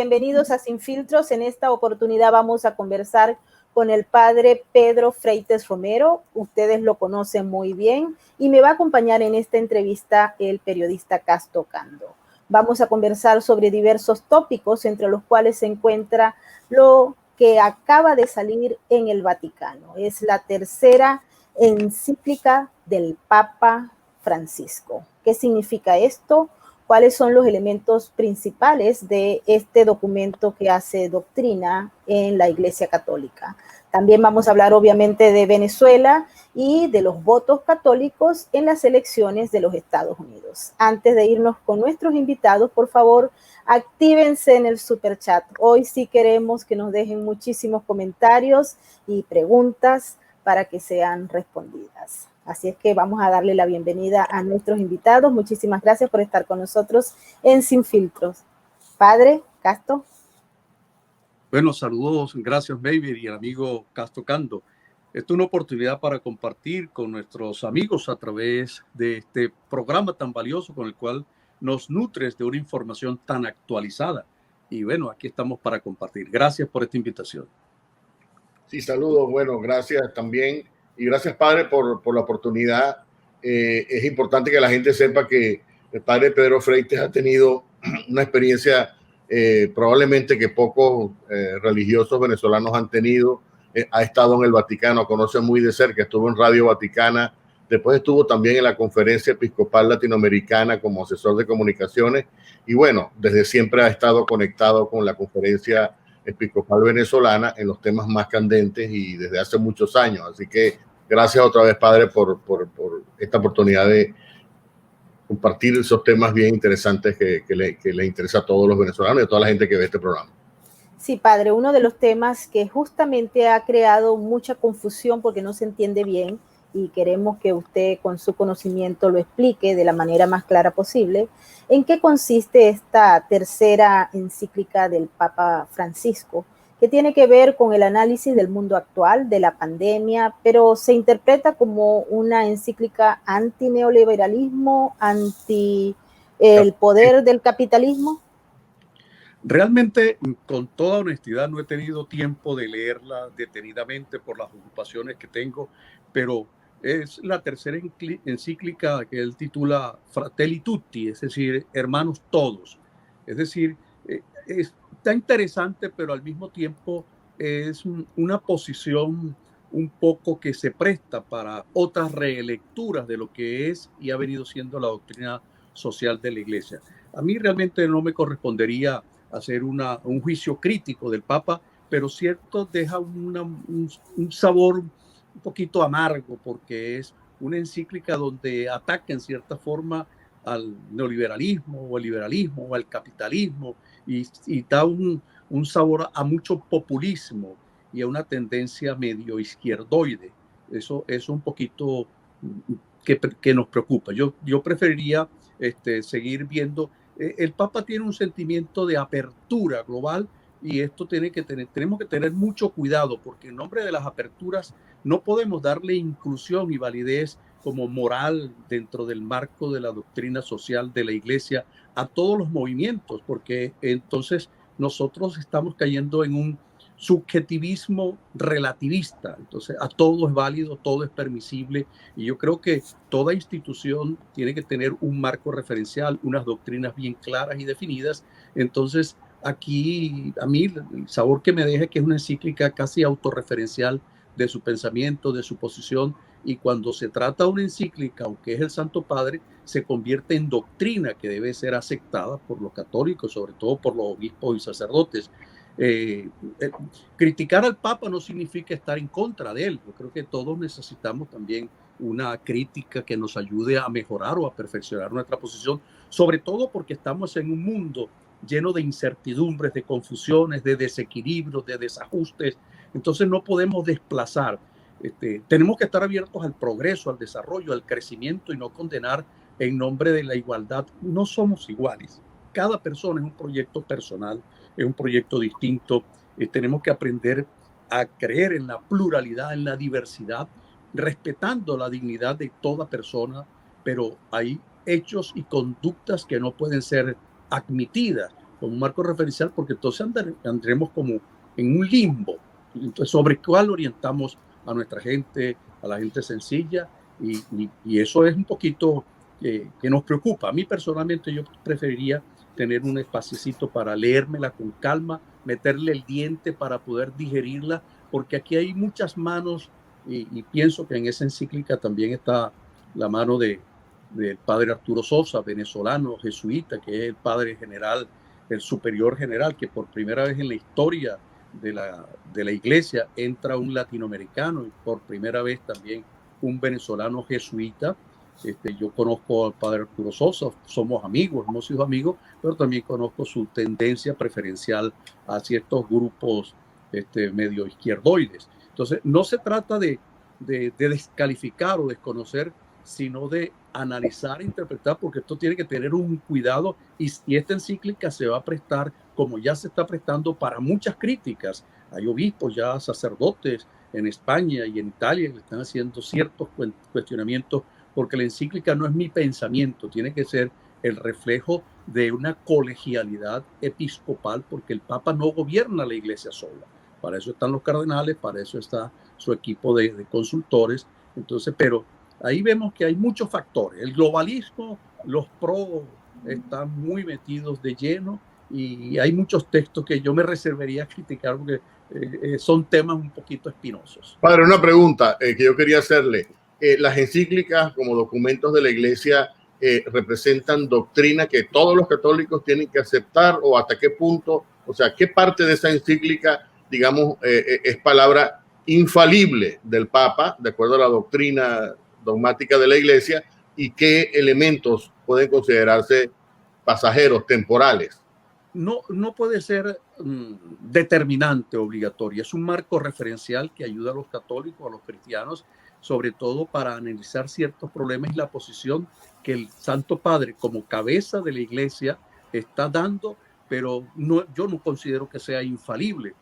Bienvenidos a Sin Filtros. En esta oportunidad vamos a conversar con el padre Pedro Freites Romero. Ustedes lo conocen muy bien y me va a acompañar en esta entrevista el periodista Casto Cando. Vamos a conversar sobre diversos tópicos, entre los cuales se encuentra lo que acaba de salir en el Vaticano. Es la tercera encíclica del Papa Francisco. ¿Qué significa esto? ¿Cuáles son los elementos principales de este documento que hace doctrina en la Iglesia Católica? También vamos a hablar obviamente de Venezuela y de los votos católicos en las elecciones de los Estados Unidos. Antes de irnos con nuestros invitados, por favor, actívense en el superchat. Hoy sí queremos que nos dejen muchísimos comentarios y preguntas para que sean respondidas. Así es que vamos a darle la bienvenida a nuestros invitados. Muchísimas gracias por estar con nosotros en Sin Filtros. Padre Casto. Bueno, saludos, gracias Mayber y el amigo Casto Cando. Esta es una oportunidad para compartir con nuestros amigos a través de este programa tan valioso con el cual nos nutres de una información tan actualizada. Y bueno, aquí estamos para compartir. Gracias por esta invitación. Sí, saludos. Bueno, gracias también. Y gracias, padre, por la oportunidad. Es importante que la gente sepa que el padre Pedro Freites ha tenido una experiencia probablemente que pocos religiosos venezolanos han tenido. Ha estado en el Vaticano, conoce muy de cerca, estuvo en Radio Vaticana, después estuvo también en la Conferencia Episcopal Latinoamericana como asesor de comunicaciones y bueno, desde siempre ha estado conectado con la Conferencia Episcopal Venezolana en los temas más candentes y desde hace muchos años. Así que gracias otra vez, padre, por esta oportunidad de compartir esos temas bien interesantes que le interesa a todos los venezolanos y a toda la gente que ve este programa. Sí, padre, uno de los temas que justamente ha creado mucha confusión porque no se entiende bien y queremos que usted con su conocimiento lo explique de la manera más clara posible. ¿En qué consiste esta tercera encíclica del Papa Francisco, que tiene que ver con el análisis del mundo actual, de la pandemia, pero se interpreta como una encíclica anti-neoliberalismo, anti el poder del capitalismo? Realmente, con toda honestidad, no he tenido tiempo de leerla detenidamente por las ocupaciones que tengo, pero es la tercera encíclica que él titula Fratelli Tutti, es decir, hermanos todos. Es decir, está interesante, pero al mismo tiempo es una posición un poco que se presta para otras relecturas de lo que es y ha venido siendo la doctrina social de la Iglesia. A mí realmente no me correspondería hacer un juicio crítico del Papa, pero cierto deja un sabor un poquito amargo porque es una encíclica donde ataca en cierta forma al neoliberalismo o al liberalismo o al capitalismo y da un sabor a mucho populismo y a una tendencia medio izquierdoide. Eso es un poquito que nos preocupa. Yo preferiría seguir viendo. El Papa tiene un sentimiento de apertura global y esto tenemos que tener mucho cuidado porque en nombre de las aperturas no podemos darle inclusión y validez como moral dentro del marco de la doctrina social de la Iglesia a todos los movimientos, porque entonces nosotros estamos cayendo en un subjetivismo relativista. Entonces, a todo es válido, todo es permisible y yo creo que toda institución tiene que tener un marco referencial, unas doctrinas bien claras y definidas. Entonces, aquí a mí el sabor que me deja es que es una encíclica casi autorreferencial de su pensamiento, de su posición, y cuando se trata de una encíclica, aunque es el Santo Padre, se convierte en doctrina que debe ser aceptada por los católicos, sobre todo por los obispos y sacerdotes. Criticar al Papa no significa estar en contra de él. Yo creo que todos necesitamos también una crítica que nos ayude a mejorar o a perfeccionar nuestra posición, sobre todo porque estamos en un mundo lleno de incertidumbres, de confusiones, de desequilibrios, de desajustes. Entonces no podemos desplazar. Tenemos que estar abiertos al progreso, al desarrollo, al crecimiento y no condenar en nombre de la igualdad. No somos iguales. Cada persona es un proyecto personal, es un proyecto distinto. Tenemos que aprender a creer en la pluralidad, en la diversidad, respetando la dignidad de toda persona, pero hay hechos y conductas que no pueden ser admitidas como un marco referencial, porque entonces andremos como en un limbo. Entonces, sobre cuál orientamos a nuestra gente, a la gente sencilla, y eso es un poquito que nos preocupa. A mí personalmente yo preferiría tener un espacito para leérmela con calma, meterle el diente para poder digerirla, porque aquí hay muchas manos y pienso que en esa encíclica también está la mano del padre Arturo Sosa, venezolano, jesuita, que es el padre general, el superior general, que por primera vez en la historia de la iglesia entra un latinoamericano y por primera vez también un venezolano jesuita. Yo conozco al padre Arturo Sosa, somos amigos, hemos sido amigos, pero también conozco su tendencia preferencial a ciertos grupos medio izquierdoides. Entonces, no se trata de descalificar o desconocer, sino de analizar e interpretar, porque esto tiene que tener un cuidado y esta encíclica se va a prestar, como ya se está prestando, para muchas críticas. Hay obispos, ya sacerdotes en España y en Italia que le están haciendo ciertos cuestionamientos, porque la encíclica no es mi pensamiento, tiene que ser el reflejo de una colegialidad episcopal, porque el Papa no gobierna la iglesia sola. Para eso están los cardenales, para eso está su equipo de consultores. Entonces, pero ahí vemos que hay muchos factores. El globalismo, los pro están muy metidos de lleno y hay muchos textos que yo me reservaría a criticar porque son temas un poquito espinosos. Padre, una pregunta que yo quería hacerle. Las encíclicas como documentos de la Iglesia representan doctrina que todos los católicos tienen que aceptar, o hasta qué punto, o sea, qué parte de esa encíclica, digamos, es palabra infalible del Papa, de acuerdo a la doctrina dogmática de la Iglesia, y qué elementos pueden considerarse pasajeros, temporales. No puede ser determinante, obligatoria. Es un marco referencial que ayuda a los católicos, a los cristianos, sobre todo para analizar ciertos problemas y la posición que el Santo Padre, como cabeza de la Iglesia, está dando, pero yo no considero que sea infalible,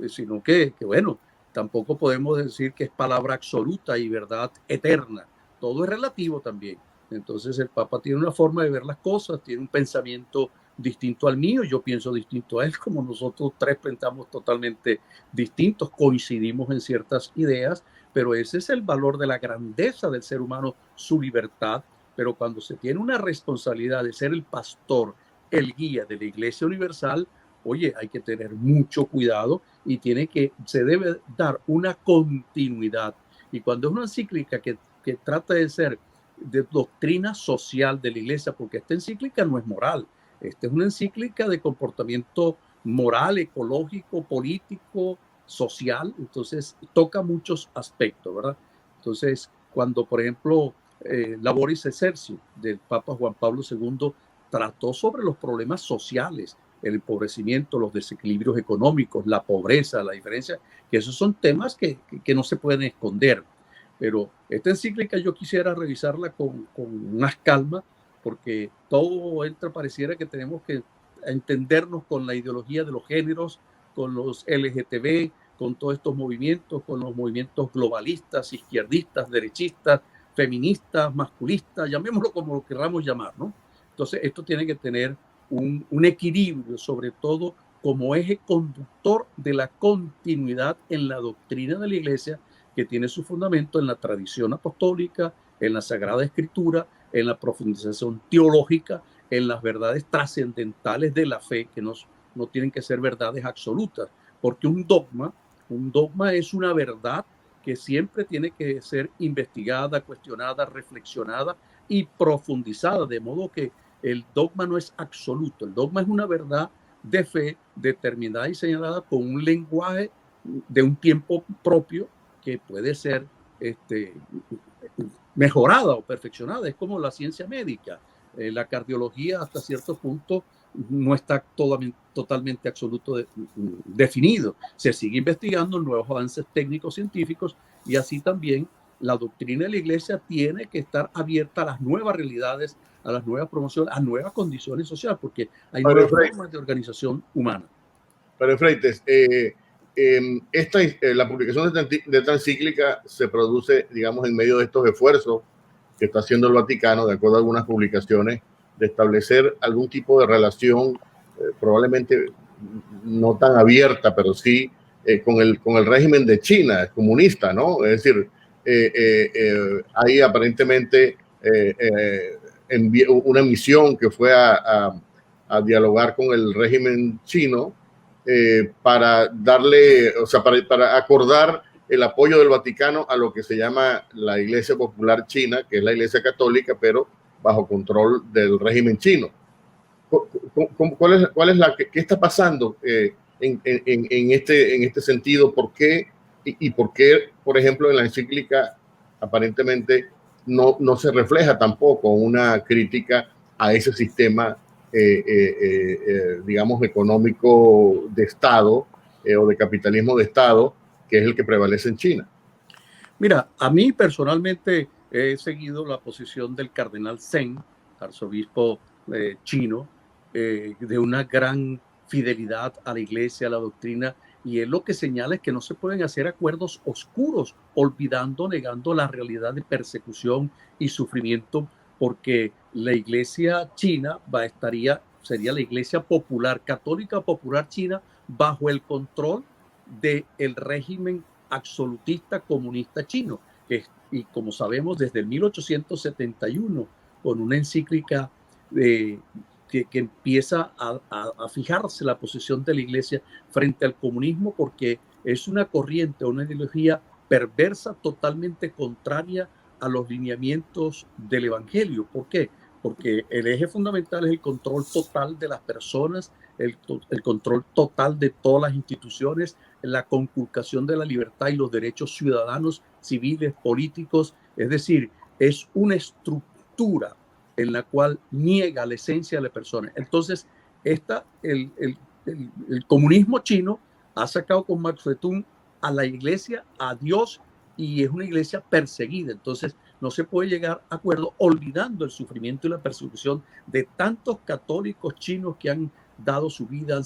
sino que bueno, tampoco podemos decir que es palabra absoluta y verdad eterna. Todo es relativo también. Entonces el Papa tiene una forma de ver las cosas, tiene un pensamiento distinto al mío, yo pienso distinto a él, como nosotros tres pensamos totalmente distintos, coincidimos en ciertas ideas, pero ese es el valor de la grandeza del ser humano, su libertad. Pero cuando se tiene una responsabilidad de ser el pastor, el guía de la Iglesia Universal, oye, hay que tener mucho cuidado y se debe dar una continuidad. Y cuando es una encíclica que trata de ser de doctrina social de la Iglesia, porque esta encíclica no es moral, esta es una encíclica de comportamiento moral, ecológico, político, social, entonces toca muchos aspectos, ¿verdad? Entonces, cuando, por ejemplo, Laboris Exercitio del Papa Juan Pablo II trató sobre los problemas sociales, el empobrecimiento, los desequilibrios económicos, la pobreza, la diferencia, que esos son temas que no se pueden esconder. Pero esta encíclica yo quisiera revisarla con más calma, porque todo pareciera que tenemos que entendernos con la ideología de los géneros, con los LGTB, con todos estos movimientos, con los movimientos globalistas, izquierdistas, derechistas, feministas, masculistas, llamémoslo como lo queramos llamar, ¿no? Entonces esto tiene que tener un equilibrio, sobre todo como eje conductor de la continuidad en la doctrina de la Iglesia, que tiene su fundamento en la tradición apostólica, en la Sagrada Escritura, en la profundización teológica, en las verdades trascendentales de la fe, que no tienen que ser verdades absolutas, porque un dogma es una verdad que siempre tiene que ser investigada, cuestionada, reflexionada y profundizada, de modo que el dogma no es absoluto, el dogma es una verdad de fe determinada y señalada con un lenguaje de un tiempo propio que puede ser mejorada o perfeccionada. Es como la ciencia médica. La cardiología hasta cierto punto no está totalmente absoluto definido. Se sigue investigando nuevos avances técnicos científicos y así también la doctrina de la Iglesia tiene que estar abierta a las nuevas realidades, a las nuevas promociones, a nuevas condiciones sociales, porque hay nuevas formas de organización humana. Padre Freites, la publicación de esta encíclica se produce, digamos, en medio de estos esfuerzos que está haciendo el Vaticano, de acuerdo a algunas publicaciones, de establecer algún tipo de relación probablemente no tan abierta, pero sí con el régimen de China, comunista, ¿no? Es decir, ahí aparentemente una misión que fue a dialogar con el régimen chino para darle, o sea, para acordar el apoyo del Vaticano a lo que se llama la Iglesia Popular China, que es la Iglesia Católica, pero bajo control del régimen chino. ¿Qué está pasando en este sentido? ¿Por qué? Y por qué, por ejemplo, en la encíclica aparentemente no se refleja tampoco una crítica a ese sistema, digamos, económico de Estado o de capitalismo de Estado, que es el que prevalece en China? Mira, a mí personalmente he seguido la posición del cardenal Zheng, arzobispo chino, de una gran fidelidad a la iglesia, a la doctrina, y él lo que señala es que no se pueden hacer acuerdos oscuros, olvidando, negando la realidad de persecución y sufrimiento, porque la iglesia china sería la iglesia popular, católica popular china, bajo el control del régimen absolutista comunista chino, y como sabemos desde el 1871, con una encíclica que empieza a fijarse la posición de la iglesia frente al comunismo, porque es una corriente, una ideología perversa, totalmente contraria a los lineamientos del evangelio. ¿Por qué? Porque el eje fundamental es el control total de las personas, el control total de todas las instituciones, la conculcación de la libertad y los derechos ciudadanos, civiles, políticos. Es decir, es una estructura en la cual niega la esencia de la persona. Entonces, el comunismo chino ha sacado con Mao Zedong a la iglesia, a Dios, y es una iglesia perseguida. Entonces, no se puede llegar a acuerdo olvidando el sufrimiento y la persecución de tantos católicos chinos que han dado su vida,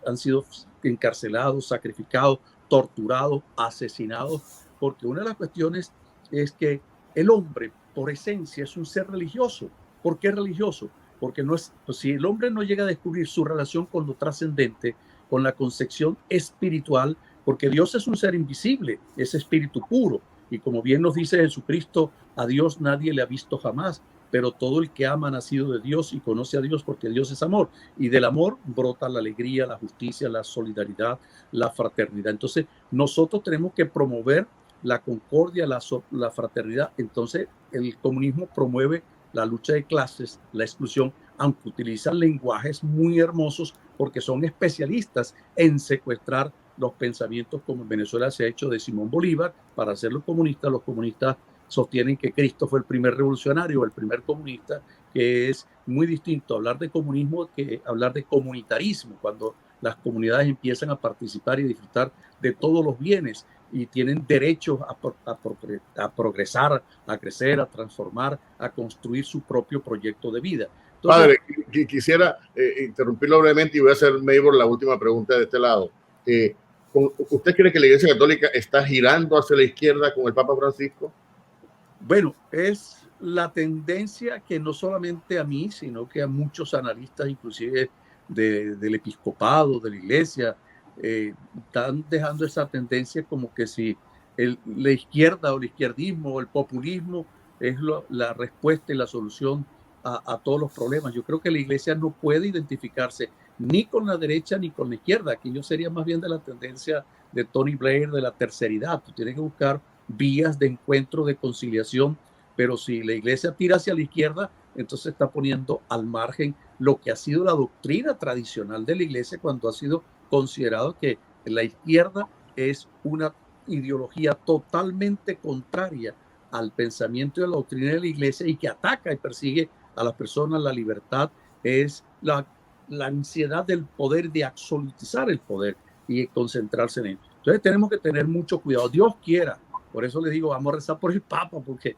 han sido encarcelados, sacrificados, torturados, asesinados, porque una de las cuestiones es que el hombre, por esencia, es un ser religioso. ¿Por qué religioso? Porque pues si el hombre no llega a descubrir su relación con lo trascendente, con la concepción espiritual, porque Dios es un ser invisible, es espíritu puro, y como bien nos dice Jesucristo, a Dios nadie le ha visto jamás, pero todo el que ama ha nacido de Dios y conoce a Dios, porque Dios es amor, y del amor brota la alegría, la justicia, la solidaridad, la fraternidad. Entonces nosotros tenemos que promover la concordia, la fraternidad. Entonces el comunismo promueve la lucha de clases, la exclusión, aunque utilizan lenguajes muy hermosos porque son especialistas en secuestrar los pensamientos, como en Venezuela se ha hecho de Simón Bolívar para hacerlo comunista. Los comunistas sostienen que Cristo fue el primer revolucionario, el primer comunista, que es muy distinto hablar de comunismo que hablar de comunitarismo, cuando las comunidades empiezan a participar y disfrutar de todos los bienes y tienen derecho a progresar, a crecer, a transformar, a construir su propio proyecto de vida. Entonces, padre, quisiera interrumpirlo brevemente y voy a hacer, Maybor, la última pregunta de este lado. ¿Usted cree que la Iglesia Católica está girando hacia la izquierda con el Papa Francisco? Bueno, es la tendencia que no solamente a mí, sino que a muchos analistas, inclusive del episcopado, de la iglesia, están dejando esa tendencia como que si la izquierda o el izquierdismo o el populismo es la respuesta y la solución a todos los problemas. Yo creo que la iglesia no puede identificarse ni con la derecha ni con la izquierda, que yo sería más bien de la tendencia de Tony Blair, de la terceridad. Tú tienes que buscar vías de encuentro, de conciliación, pero si la iglesia tira hacia la izquierda, entonces está poniendo al margen lo que ha sido la doctrina tradicional de la iglesia, cuando ha sido considerado que la izquierda es una ideología totalmente contraria al pensamiento y a la doctrina de la iglesia y que ataca y persigue a las personas. La libertad es la ansiedad del poder, de absolutizar el poder y concentrarse en él. Entonces tenemos que tener mucho cuidado. Dios quiera. Por eso les digo, vamos a rezar por el Papa, porque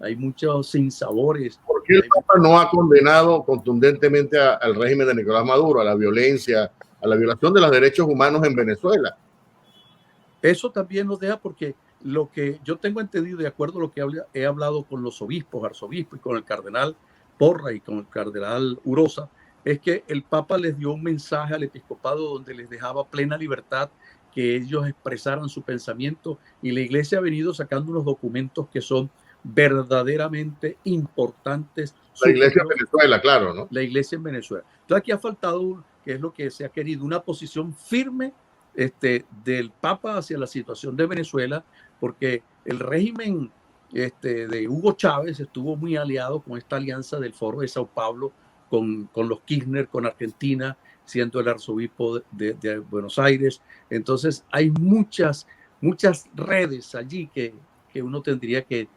hay muchos sinsabores. ¿Por qué el Papa no ha condenado contundentemente al régimen de Nicolás Maduro, a la violencia, a la violación de los derechos humanos en Venezuela? Eso también nos deja, porque lo que yo tengo entendido, de acuerdo a lo que he hablado con los obispos, arzobispos, y con el cardenal Porra y con el cardenal Urosa, es que el Papa les dio un mensaje al episcopado donde les dejaba plena libertad que ellos expresaran su pensamiento, y la Iglesia ha venido sacando unos documentos que son verdaderamente importantes, La iglesia de superiores. Venezuela, claro, ¿no? La Iglesia en Venezuela. Entonces aquí ha faltado, que es lo que se ha querido, una posición firme del Papa hacia la situación de Venezuela, porque el régimen de Hugo Chávez estuvo muy aliado con esta alianza del Foro de Sao Paulo, con los Kirchner, con Argentina, siendo el arzobispo de Buenos Aires. Entonces hay muchas redes allí que uno tendría que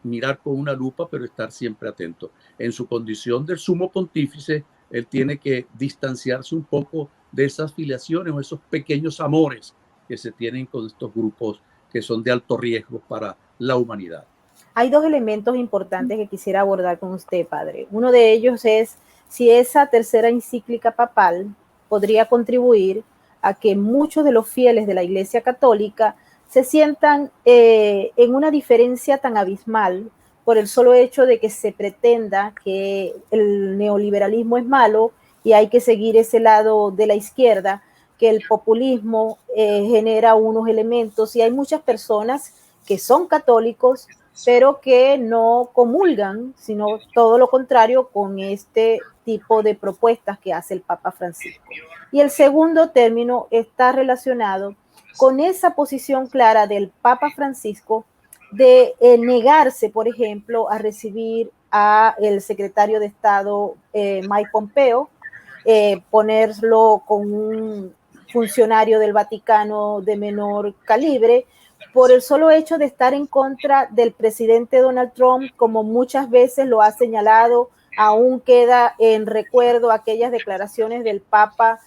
mirar con una lupa, pero estar siempre atento. En su condición de sumo pontífice, él tiene que distanciarse un poco de esas filiaciones o esos pequeños amores que se tienen con estos grupos que son de alto riesgo para la humanidad. Hay dos elementos importantes que quisiera abordar con usted, padre. Uno de ellos es si esa tercera encíclica papal podría contribuir a que muchos de los fieles de la Iglesia Católica se sientan en una diferencia tan abismal por el solo hecho de que se pretenda que el neoliberalismo es malo y hay que seguir ese lado de la izquierda, que el populismo genera unos elementos, y hay muchas personas que son católicos pero que no comulgan, sino todo lo contrario con este tipo de propuestas que hace el Papa Francisco. Y el segundo término está relacionado con esa posición clara del Papa Francisco de negarse, por ejemplo, a recibir a el secretario de Estado Mike Pompeo, ponerlo con un funcionario del Vaticano de menor calibre, por el solo hecho de estar en contra del presidente Donald Trump, como muchas veces lo ha señalado. Aún queda en recuerdo aquellas declaraciones del Papa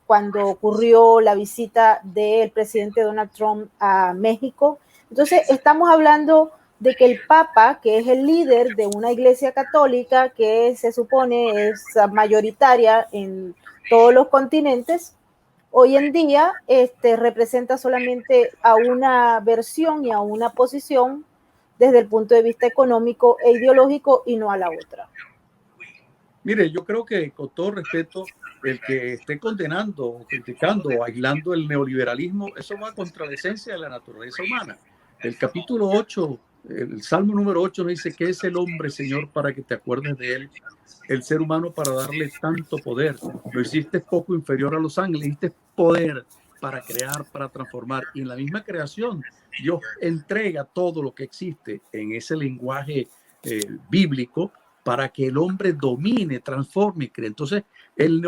cuando ocurrió la visita del presidente Donald Trump a México. Entonces, estamos hablando de que el Papa, que es el líder de una iglesia católica que se supone es mayoritaria en todos los continentes, hoy en día representa solamente a una versión y a una posición desde el punto de vista económico e ideológico y no a la otra. Mire, yo creo que con todo respeto, el que esté condenando o criticando o aislando el neoliberalismo, eso va contra la esencia de la naturaleza humana. El capítulo 8, el Salmo número 8 nos dice: ¿qué es el hombre, Señor, para que te acuerdes de él? El ser humano para darle tanto poder. Lo hiciste poco inferior a los ángeles, diste poder para crear, para transformar. Y en la misma creación, Dios entrega todo lo que existe en ese lenguaje bíblico para que el hombre domine, transforme y cree. Entonces, el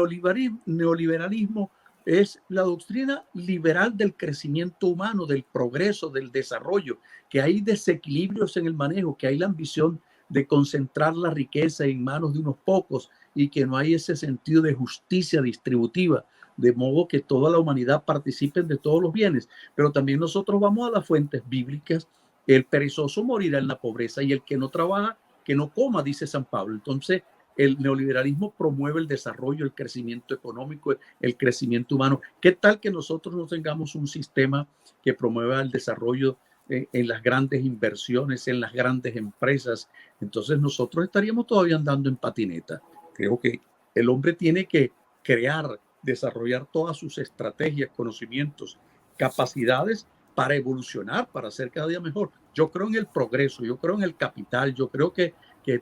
neoliberalismo es la doctrina liberal del crecimiento humano, del progreso, del desarrollo, que hay desequilibrios en el manejo, que hay la ambición de concentrar la riqueza en manos de unos pocos y que no hay ese sentido de justicia distributiva, de modo que toda la humanidad participe de todos los bienes. Pero también nosotros vamos a las fuentes bíblicas: el perezoso morirá en la pobreza y el que no trabaja, que no coma, dice San Pablo. Entonces, el neoliberalismo promueve el desarrollo, el crecimiento económico, el crecimiento humano. ¿Qué tal que nosotros no tengamos un sistema que promueva el desarrollo en las grandes inversiones, en las grandes empresas? Entonces nosotros estaríamos todavía andando en patineta. Creo que el hombre tiene que crear, desarrollar todas sus estrategias, conocimientos, capacidades para evolucionar, para ser cada día mejor. Yo creo en el progreso, yo creo en el capital, yo creo que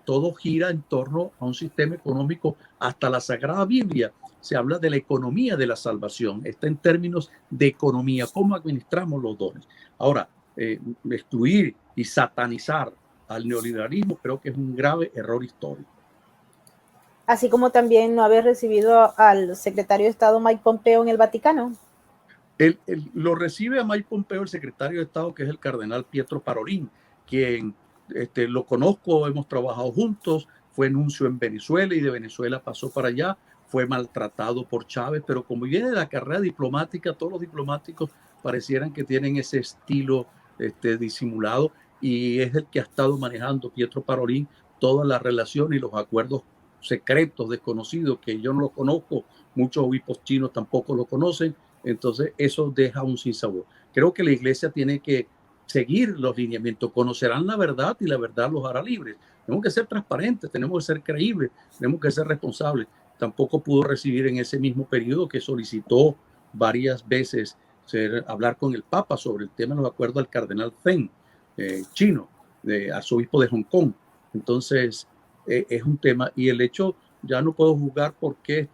todo gira en torno a un sistema económico. Hasta la Sagrada Biblia se habla de la economía de la salvación, está en términos de economía, cómo administramos los dones. Ahora, excluir y satanizar al neoliberalismo creo que es un grave error histórico. Así como también no haber recibido al secretario de Estado Mike Pompeo en el Vaticano. Lo recibe a Mike Pompeo el secretario de Estado, que es el cardenal Pietro Parolin, quien lo conozco, hemos trabajado juntos, fue nuncio en Venezuela y de Venezuela pasó para allá, fue maltratado por Chávez, pero como viene de la carrera diplomática, todos los diplomáticos parecieran que tienen ese estilo disimulado, y es el que ha estado manejando Pietro Parolin toda la relación y los acuerdos secretos, desconocidos, que yo no los conozco, muchos obispos chinos tampoco lo conocen. Entonces eso deja un sinsabor. Creo que la iglesia tiene que seguir los lineamientos, conocerán la verdad y la verdad los hará libres. Tenemos que ser transparentes, tenemos que ser creíbles, tenemos que ser responsables. Tampoco pudo recibir en ese mismo periodo que solicitó varias veces hablar con el Papa sobre el tema de los acuerdos al cardenal Zheng, chino, arzobispo de Hong Kong. Entonces, es un tema, y el hecho, ya no puedo juzgar porque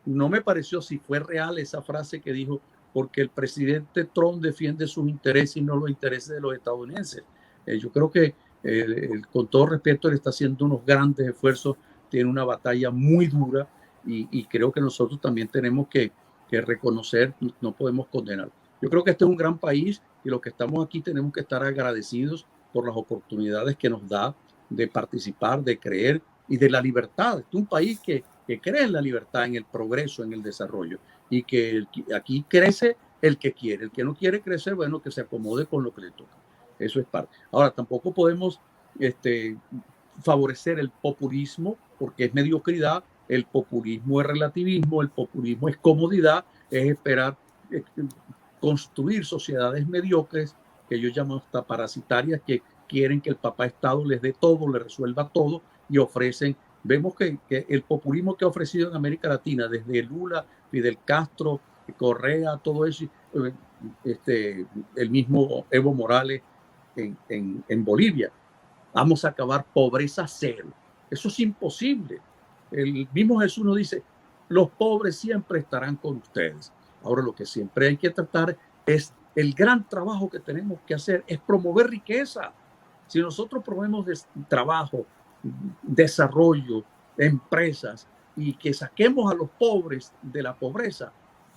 no me pareció si fue real esa frase que dijo, porque el presidente Trump defiende sus intereses y no los intereses de los estadounidenses. Yo creo que, con todo respeto, él está haciendo unos grandes esfuerzos, tiene una batalla muy dura, y creo que nosotros también tenemos que reconocer, no podemos condenar. Yo creo que este es un gran país y los que estamos aquí tenemos que estar agradecidos por las oportunidades que nos da de participar, de creer y de la libertad. Este es un país que cree en la libertad, en el progreso, en el desarrollo, y que aquí crece el que quiere. El que no quiere crecer, bueno, que se acomode con lo que le toca. Eso es parte. Ahora, tampoco podemos favorecer el populismo, porque es mediocridad. El populismo es relativismo, el populismo es comodidad, es esperar construir sociedades mediocres, que yo llamo hasta parasitarias, que quieren que el papá Estado les dé todo, les resuelva todo, y ofrecen. Vemos que el populismo que ha ofrecido en América Latina, desde Lula, Fidel Castro, Correa, todo eso, el mismo Evo Morales en Bolivia, vamos a acabar pobreza cero. Eso es imposible. El mismo Jesús nos dice, los pobres siempre estarán con ustedes. Ahora, lo que siempre hay que tratar es, el gran trabajo que tenemos que hacer es promover riqueza. Si nosotros promovemos trabajo, desarrollo, empresas, y que saquemos a los pobres de la pobreza,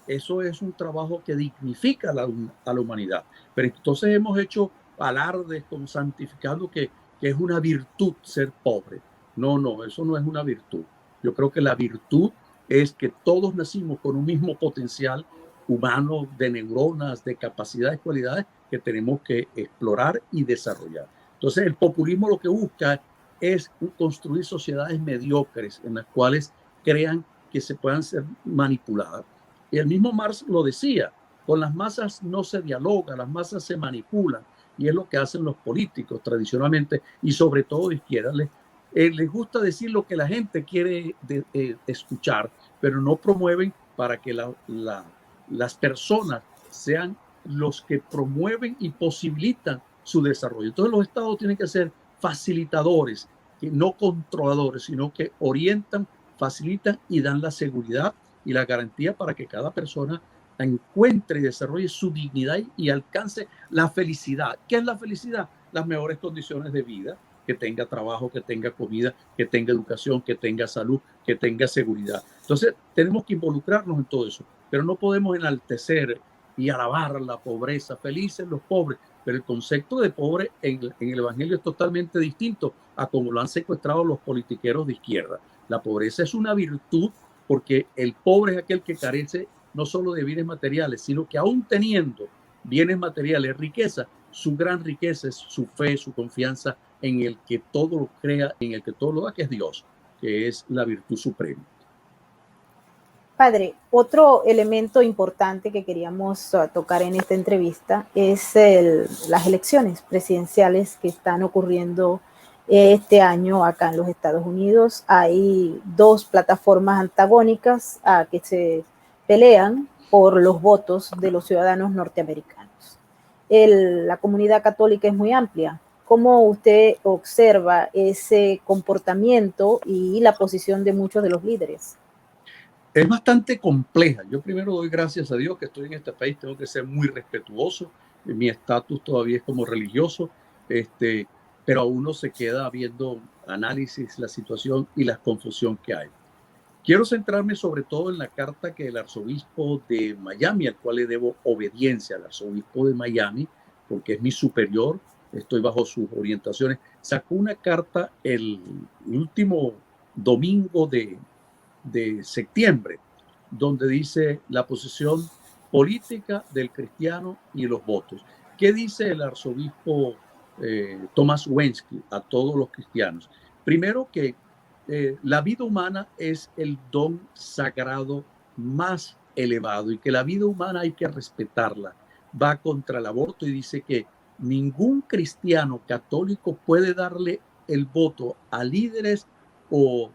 eso es un trabajo que dignifica a la humanidad. Pero entonces hemos hecho alardes con santificando que es una virtud ser pobre. No, eso no es una virtud. Yo creo que la virtud es que todos nacimos con un mismo potencial humano de neuronas, de capacidades, cualidades que tenemos que explorar y desarrollar. Entonces, el populismo lo que busca es construir sociedades mediocres en las cuales crean que se puedan ser manipuladas. Y el mismo Marx lo decía, con las masas no se dialoga, las masas se manipulan, y es lo que hacen los políticos tradicionalmente, y sobre todo de izquierda. Les gusta decir lo que la gente quiere escuchar, pero no promueven para que las personas sean los que promueven y posibilitan su desarrollo. Entonces los estados tienen que ser facilitadores, no controladores, sino que orientan, facilitan y dan la seguridad y la garantía para que cada persona encuentre y desarrolle su dignidad y alcance la felicidad. ¿Qué es la felicidad? Las mejores condiciones de vida, que tenga trabajo, que tenga comida, que tenga educación, que tenga salud, que tenga seguridad. Entonces, tenemos que involucrarnos en todo eso, pero no podemos enaltecer y alabar la pobreza. Felices los pobres, pero el concepto de pobre en el Evangelio es totalmente distinto a como lo han secuestrado los politiqueros de izquierda. La pobreza es una virtud, porque el pobre es aquel que carece no solo de bienes materiales, sino que aún teniendo bienes materiales, riqueza, su gran riqueza es su fe, su confianza en el que todo lo crea, en el que todo lo da, que es Dios, que es la virtud suprema. Padre, otro elemento importante que queríamos tocar en esta entrevista es las elecciones presidenciales que están ocurriendo este año acá en los Estados Unidos. Hay dos plataformas antagónicas que se pelean por los votos de los ciudadanos norteamericanos. La comunidad católica es muy amplia. ¿Cómo usted observa ese comportamiento y la posición de muchos de los líderes? Es bastante compleja. Yo primero doy gracias a Dios que estoy en este país, tengo que ser muy respetuoso. Mi estatus todavía es como religioso, pero a uno se queda viendo análisis, la situación y la confusión que hay. Quiero centrarme sobre todo en la carta que el arzobispo de Miami, al cual le debo obediencia, al arzobispo de Miami, porque es mi superior, estoy bajo sus orientaciones, sacó una carta el último domingo de septiembre, donde dice la posición política del cristiano y los votos. ¿Qué dice el arzobispo Thomas Wensky a todos los cristianos? Primero, que la vida humana es el don sagrado más elevado y que la vida humana hay que respetarla. Va contra el aborto y dice que ningún cristiano católico puede darle el voto a líderes o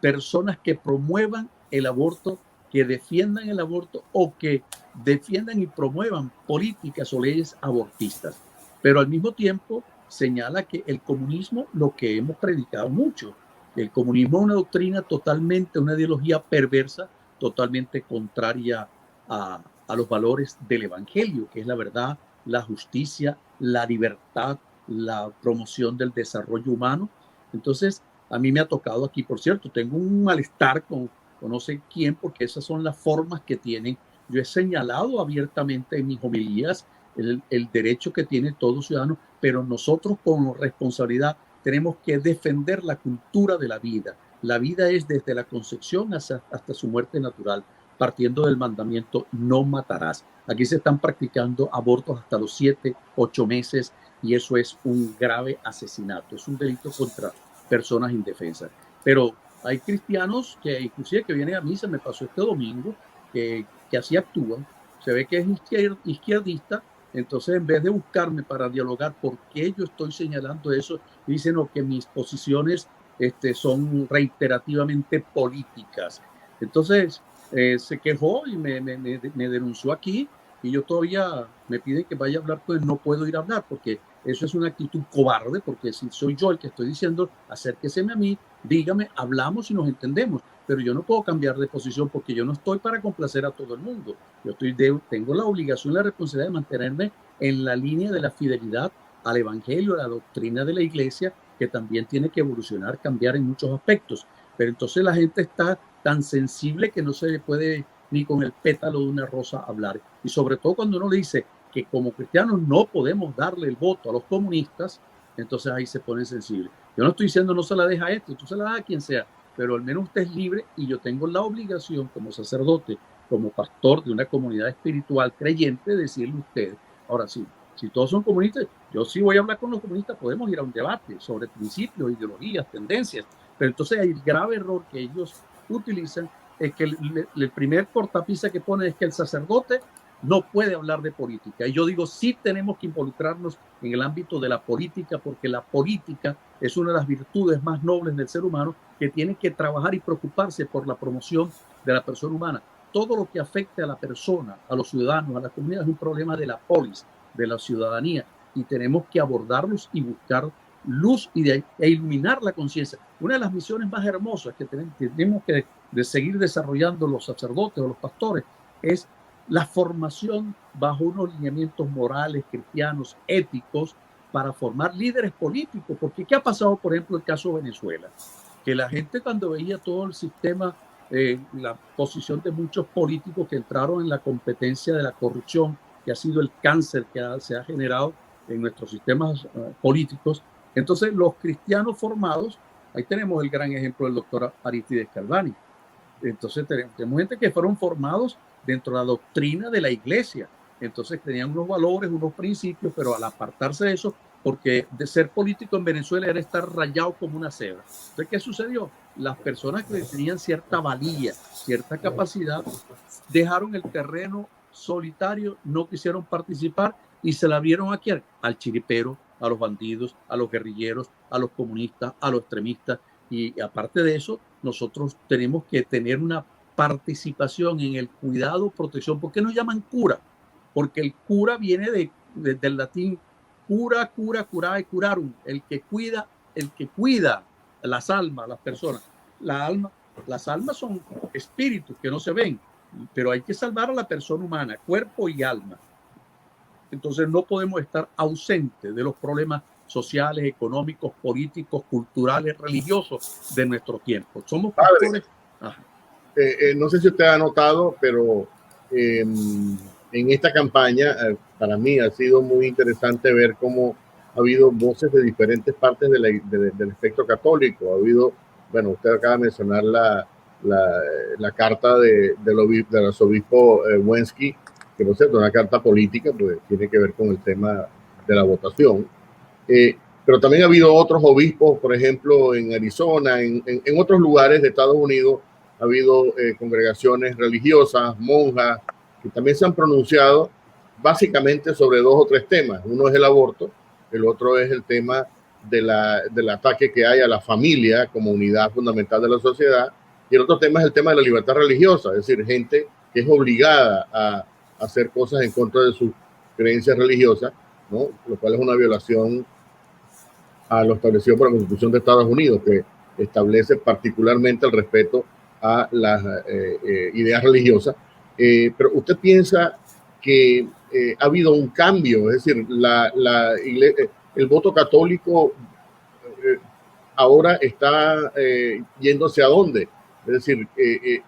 personas que promuevan el aborto, que defiendan el aborto o que defiendan y promuevan políticas o leyes abortistas. Pero al mismo tiempo señala que el comunismo, lo que hemos predicado mucho, el comunismo es una doctrina totalmente, una ideología perversa, totalmente contraria a los valores del evangelio, que es la verdad, la justicia, la libertad, la promoción del desarrollo humano. Entonces, a mí me ha tocado aquí, por cierto, tengo un malestar con no sé quién, porque esas son las formas que tienen. Yo he señalado abiertamente en mis homilías el derecho que tiene todo ciudadano, pero nosotros con responsabilidad tenemos que defender la cultura de la vida. La vida es desde la concepción hasta su muerte natural, partiendo del mandamiento no matarás. Aquí se están practicando abortos hasta los 7, 8 meses y eso es un grave asesinato, es un delito contra personas indefensas. Pero hay cristianos que inclusive que vienen a misa, me pasó este domingo, que así actúan, se ve que es izquierdista, entonces en vez de buscarme para dialogar por qué yo estoy señalando eso, dicen que mis posiciones son reiterativamente políticas. Entonces se quejó y me denunció aquí y yo todavía me piden que vaya a hablar, pues no puedo ir a hablar porque eso es una actitud cobarde, porque si soy yo el que estoy diciendo, acérqueseme a mí, dígame, hablamos y nos entendemos, pero yo no puedo cambiar de posición porque yo no estoy para complacer a todo el mundo. Yo tengo la obligación y la responsabilidad de mantenerme en la línea de la fidelidad al evangelio, a la doctrina de la iglesia, que también tiene que evolucionar, cambiar en muchos aspectos. Pero entonces la gente está tan sensible que no se le puede ni con el pétalo de una rosa hablar. Y sobre todo cuando uno le dice que como cristianos no podemos darle el voto a los comunistas, entonces ahí se pone sensible. Yo no estoy diciendo no se la deja a esto, tú se la das a quien sea, pero al menos usted es libre y yo tengo la obligación como sacerdote, como pastor de una comunidad espiritual creyente, de decirle a usted, ahora sí, si todos son comunistas, yo sí voy a hablar con los comunistas, podemos ir a un debate sobre principios, ideologías, tendencias, pero entonces el grave error que ellos utilizan es que el primer cortapisa que pone es que el sacerdote no puede hablar de política. Y yo digo, sí tenemos que involucrarnos en el ámbito de la política, porque la política es una de las virtudes más nobles del ser humano, que tiene que trabajar y preocuparse por la promoción de la persona humana. Todo lo que afecte a la persona, a los ciudadanos, a la comunidad, es un problema de la polis, de la ciudadanía, y tenemos que abordarlos y buscar luz e iluminar la conciencia. Una de las misiones más hermosas que tenemos que seguir desarrollando los sacerdotes o los pastores es la formación bajo unos lineamientos morales, cristianos, éticos, para formar líderes políticos. Porque ¿qué ha pasado, por ejemplo, en el caso de Venezuela? Que la gente cuando veía todo el sistema, la posición de muchos políticos que entraron en la competencia de la corrupción, que ha sido el cáncer que se ha generado en nuestros sistemas políticos, entonces los cristianos formados, ahí tenemos el gran ejemplo del doctor Aristides Calvani. Entonces tenemos gente que fueron formados dentro de la doctrina de la iglesia. Entonces tenían unos valores, unos principios, pero al apartarse de eso, porque de ser político en Venezuela era estar rayado como una cebra. Entonces, ¿qué sucedió? Las personas que tenían cierta valía, cierta capacidad, dejaron el terreno solitario, no quisieron participar y se la vieron aquí al chiripero, a los bandidos, a los guerrilleros, a los comunistas, a los extremistas. Y aparte de eso, nosotros tenemos que tener una participación en el cuidado, protección. ¿Por qué nos llaman cura? Porque el cura viene del latín cura, curae, curarum, el que cuida las almas, las personas. Las almas son espíritus que no se ven, pero hay que salvar a la persona humana, cuerpo y alma. Entonces no podemos estar ausentes de los problemas sociales, económicos, políticos, culturales, religiosos de nuestro tiempo. Somos pastores. No sé si usted ha notado, pero en esta campaña para mí ha sido muy interesante ver cómo ha habido voces de diferentes partes del espectro católico. Ha habido, bueno, usted acaba de mencionar la carta del arzobispo Wensky, que no es cierto, una carta política, pues tiene que ver con el tema de la votación. Pero también ha habido otros obispos, por ejemplo, en Arizona, en otros lugares de Estados Unidos, ha habido congregaciones religiosas, monjas, que también se han pronunciado básicamente sobre 2 o 3 temas. Uno es el aborto, el otro es el tema del ataque que hay a la familia como unidad fundamental de la sociedad, y el otro tema es el tema de la libertad religiosa, es decir, gente que es obligada a hacer cosas en contra de sus creencias religiosas, ¿no? Lo cual es una violación a lo establecido por la Constitución de Estados Unidos, que establece particularmente el respeto a las ideas religiosas. Pero usted piensa que ha habido un cambio, es decir, el voto católico ahora está yéndose a dónde. Es decir,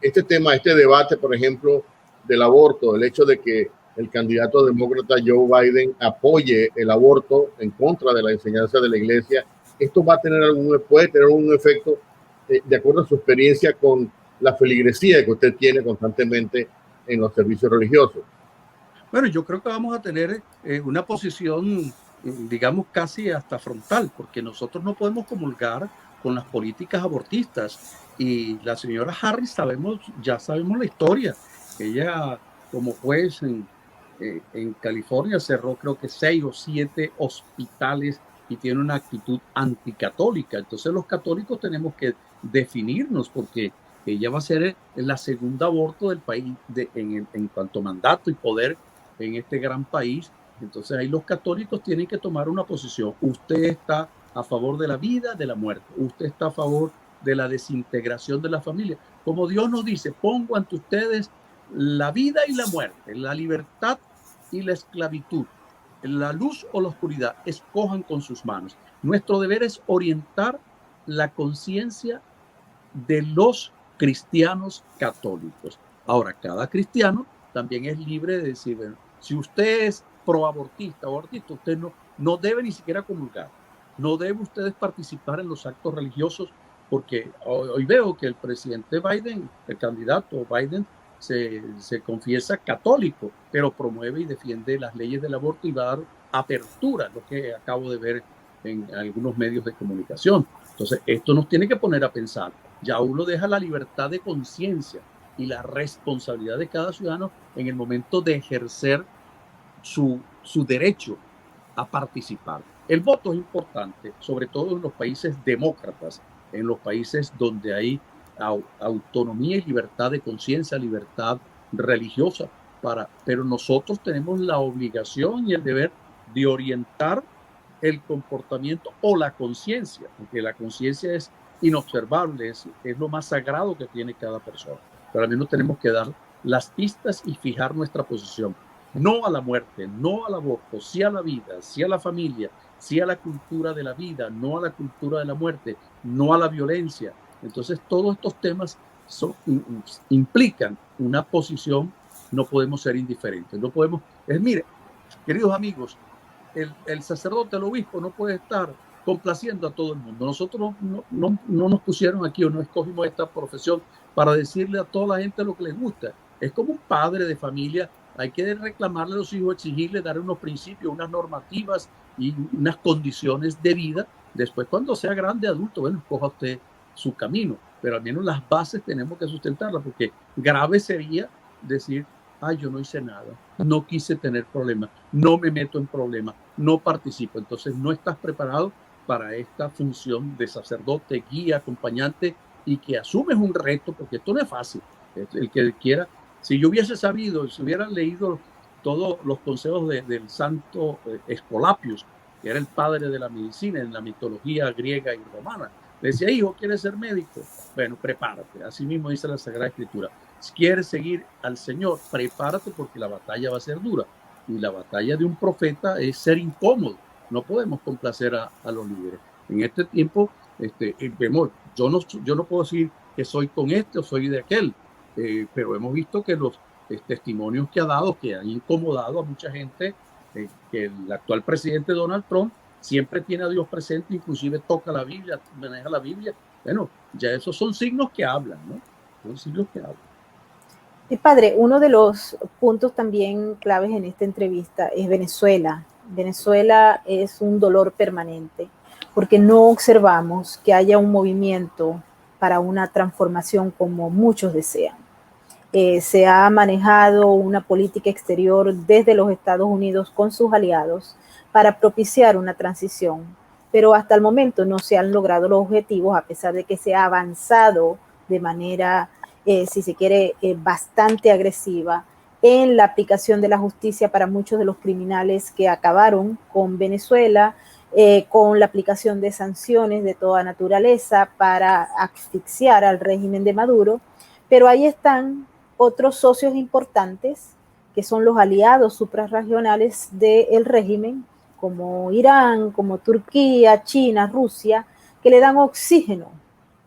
este tema, este debate, por ejemplo, del aborto, el hecho de que el candidato demócrata Joe Biden apoye el aborto en contra de la enseñanza de la iglesia, esto puede tener un efecto de acuerdo a su experiencia con la feligresía que usted tiene constantemente en los servicios religiosos. Bueno, yo creo que vamos a tener una posición, digamos, casi hasta frontal, porque nosotros no podemos comulgar con las políticas abortistas. Y la señora Harris, ya sabemos la historia. Ella, como juez en California, cerró creo que 6 o 7 hospitales y tiene una actitud anticatólica. Entonces los católicos tenemos que definirnos, porque ella va a ser la segunda aborto del país en cuanto a mandato y poder en este gran país. Entonces ahí los católicos tienen que tomar una posición. Usted está a favor de la vida, de la muerte. Usted está a favor de la desintegración de la familia. Como Dios nos dice, pongo ante ustedes la vida y la muerte, la libertad y la esclavitud, la luz o la oscuridad, escojan con sus manos. Nuestro deber es orientar la conciencia de los cristianos católicos. Ahora, cada cristiano también es libre de decir, bueno, si usted es proabortista o abortista, usted no debe ni siquiera comulgar, no debe ustedes participar en los actos religiosos, porque hoy veo que el presidente Biden, el candidato Biden, se confiesa católico, pero promueve y defiende las leyes del aborto y va a dar apertura, lo que acabo de ver en algunos medios de comunicación. Entonces, esto nos tiene que poner a pensar. Ya uno deja la libertad de conciencia y la responsabilidad de cada ciudadano en el momento de ejercer su derecho a participar. El voto es importante, sobre todo en los países demócratas, en los países donde hay autonomía y libertad de conciencia, libertad religiosa, pero nosotros tenemos la obligación y el deber de orientar el comportamiento o la conciencia, porque la conciencia es inobservable, es lo más sagrado que tiene cada persona. Pero al menos tenemos que dar las pistas y fijar nuestra posición. No a la muerte, no al aborto, sí a la vida, sí a la familia, sí a la cultura de la vida, no a la cultura de la muerte, no a la violencia. Entonces todos estos temas implican una posición, no podemos ser indiferentes, no podemos, mire, queridos amigos, el sacerdote, el obispo no puede estar complaciendo a todo el mundo. Nosotros no nos pusieron aquí o no escogimos esta profesión para decirle a toda la gente lo que les gusta. Es como un padre de familia, hay que reclamarle a los hijos, exigirle, dar unos principios, unas normativas y unas condiciones de vida. Después, cuando sea grande, adulto, bueno, escoja usted su camino, pero al menos las bases tenemos que sustentarlas, porque grave sería decir, ay, yo no hice nada, no quise tener problemas, no me meto en problemas, no participo. Entonces no estás preparado para esta función de sacerdote, guía, acompañante, y que asumes un reto, porque esto no es fácil. El que quiera, si yo hubiese sabido, si hubiera leído todos los consejos del santo Escolapius, que era el padre de la medicina en la mitología griega y romana, le decía, hijo, ¿quieres ser médico? Bueno, prepárate. Así mismo dice la Sagrada Escritura. Si quieres seguir al Señor, prepárate, porque la batalla va a ser dura. Y la batalla de un profeta es ser incómodo. No podemos complacer a los líderes. En este tiempo, vemos, yo no puedo decir que soy con este o soy de aquel, pero hemos visto que los testimonios que ha dado, que han incomodado a mucha gente, que el actual presidente Donald Trump siempre tiene a Dios presente, inclusive toca la Biblia, maneja la Biblia. Bueno, ya esos son signos que hablan, ¿no? Son signos que hablan. Y padre, uno de los puntos también claves en esta entrevista es Venezuela. Venezuela es un dolor permanente porque no observamos que haya un movimiento para una transformación como muchos desean. se ha manejado una política exterior desde los Estados Unidos con sus aliados para propiciar una transición, pero hasta el momento no se han logrado los objetivos, a pesar de que se ha avanzado de manera, si se quiere, bastante agresiva en la aplicación de la justicia para muchos de los criminales que acabaron con Venezuela, con la aplicación de sanciones de toda naturaleza para asfixiar al régimen de Maduro. Pero ahí están otros socios importantes, que son los aliados suprarregionales del régimen, como Irán, como Turquía, China, Rusia, que le dan oxígeno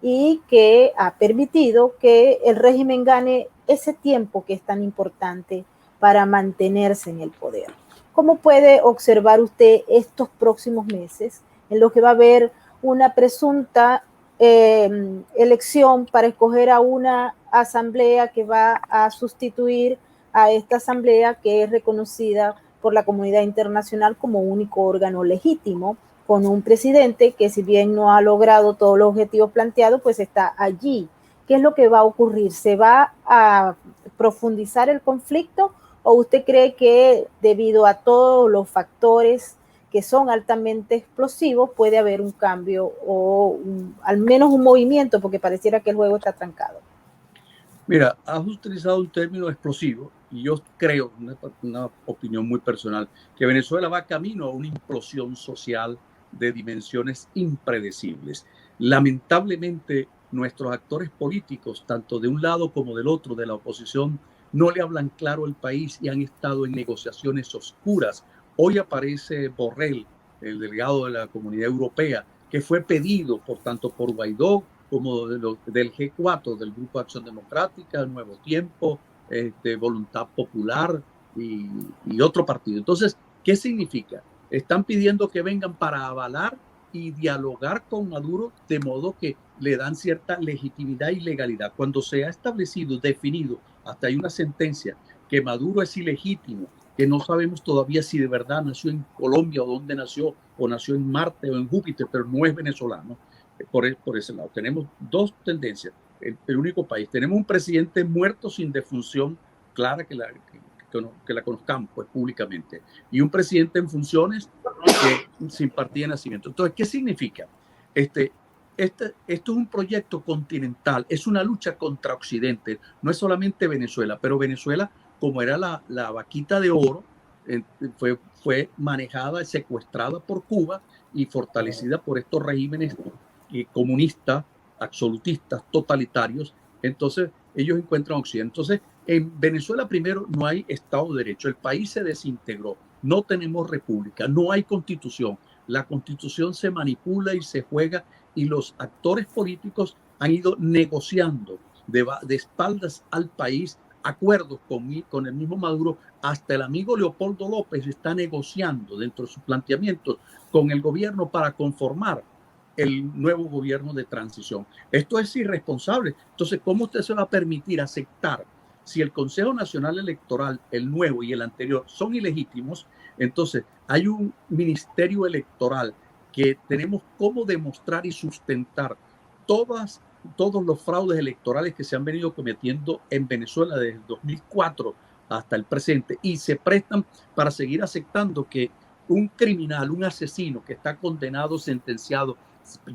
y que ha permitido que el régimen gane ese tiempo que es tan importante para mantenerse en el poder. ¿Cómo puede observar usted estos próximos meses en los que va a haber una presunta elección para escoger a una asamblea que va a sustituir a esta asamblea que es reconocida por la comunidad internacional como único órgano legítimo, con un presidente que, si bien no ha logrado todos los objetivos planteados, pues está allí? ¿Qué es lo que va a ocurrir? ¿Se va a profundizar el conflicto o usted cree que, debido a todos los factores que son altamente explosivos, puede haber un cambio o al menos un movimiento, porque pareciera que el juego está trancado? Mira, has utilizado un término explosivo y yo creo, una opinión muy personal, que Venezuela va camino a una implosión social de dimensiones impredecibles. Lamentablemente, nuestros actores políticos, tanto de un lado como del otro, de la oposición, no le hablan claro al país y han estado en negociaciones oscuras. Hoy aparece Borrell, el delegado de la Comunidad Europea, que fue pedido tanto por Guaidó como del G4, del Grupo de Acción Democrática, Nuevo Tiempo, Voluntad Popular y otro partido. Entonces, ¿qué significa? Están pidiendo que vengan para avalar y dialogar con Maduro, de modo que le dan cierta legitimidad y legalidad. Cuando se ha establecido, definido, hasta hay una sentencia, que Maduro es ilegítimo, que no sabemos todavía si de verdad nació en Colombia o dónde nació, o nació en Marte o en Júpiter, pero no es venezolano. Por ese lado, tenemos dos tendencias. El único país, tenemos un presidente muerto sin defunción clara que la conozcamos pues, públicamente, y un presidente en funciones sin partida de nacimiento. Entonces, ¿qué significa? Esto es un proyecto continental, es una lucha contra Occidente, no es solamente Venezuela, pero Venezuela, como era la vaquita de oro, fue manejada y secuestrada por Cuba y fortalecida por estos regímenes comunistas, absolutistas, totalitarios. Entonces ellos encuentran Occidente. Entonces en Venezuela primero no hay Estado de Derecho, el país se desintegró, no tenemos república, no hay constitución, la constitución se manipula y se juega, y los actores políticos han ido negociando de espaldas al país acuerdos con el mismo Maduro. Hasta el amigo Leopoldo López está negociando dentro de sus planteamientos con el gobierno para conformar el nuevo gobierno de transición. Esto es irresponsable. Entonces, ¿cómo usted se va a permitir aceptar, si el Consejo Nacional Electoral, el nuevo y el anterior, son ilegítimos? Entonces, hay un ministerio electoral que tenemos cómo demostrar y sustentar todos los fraudes electorales que se han venido cometiendo en Venezuela desde el 2004 hasta el presente, y se prestan para seguir aceptando que un criminal, un asesino que está condenado,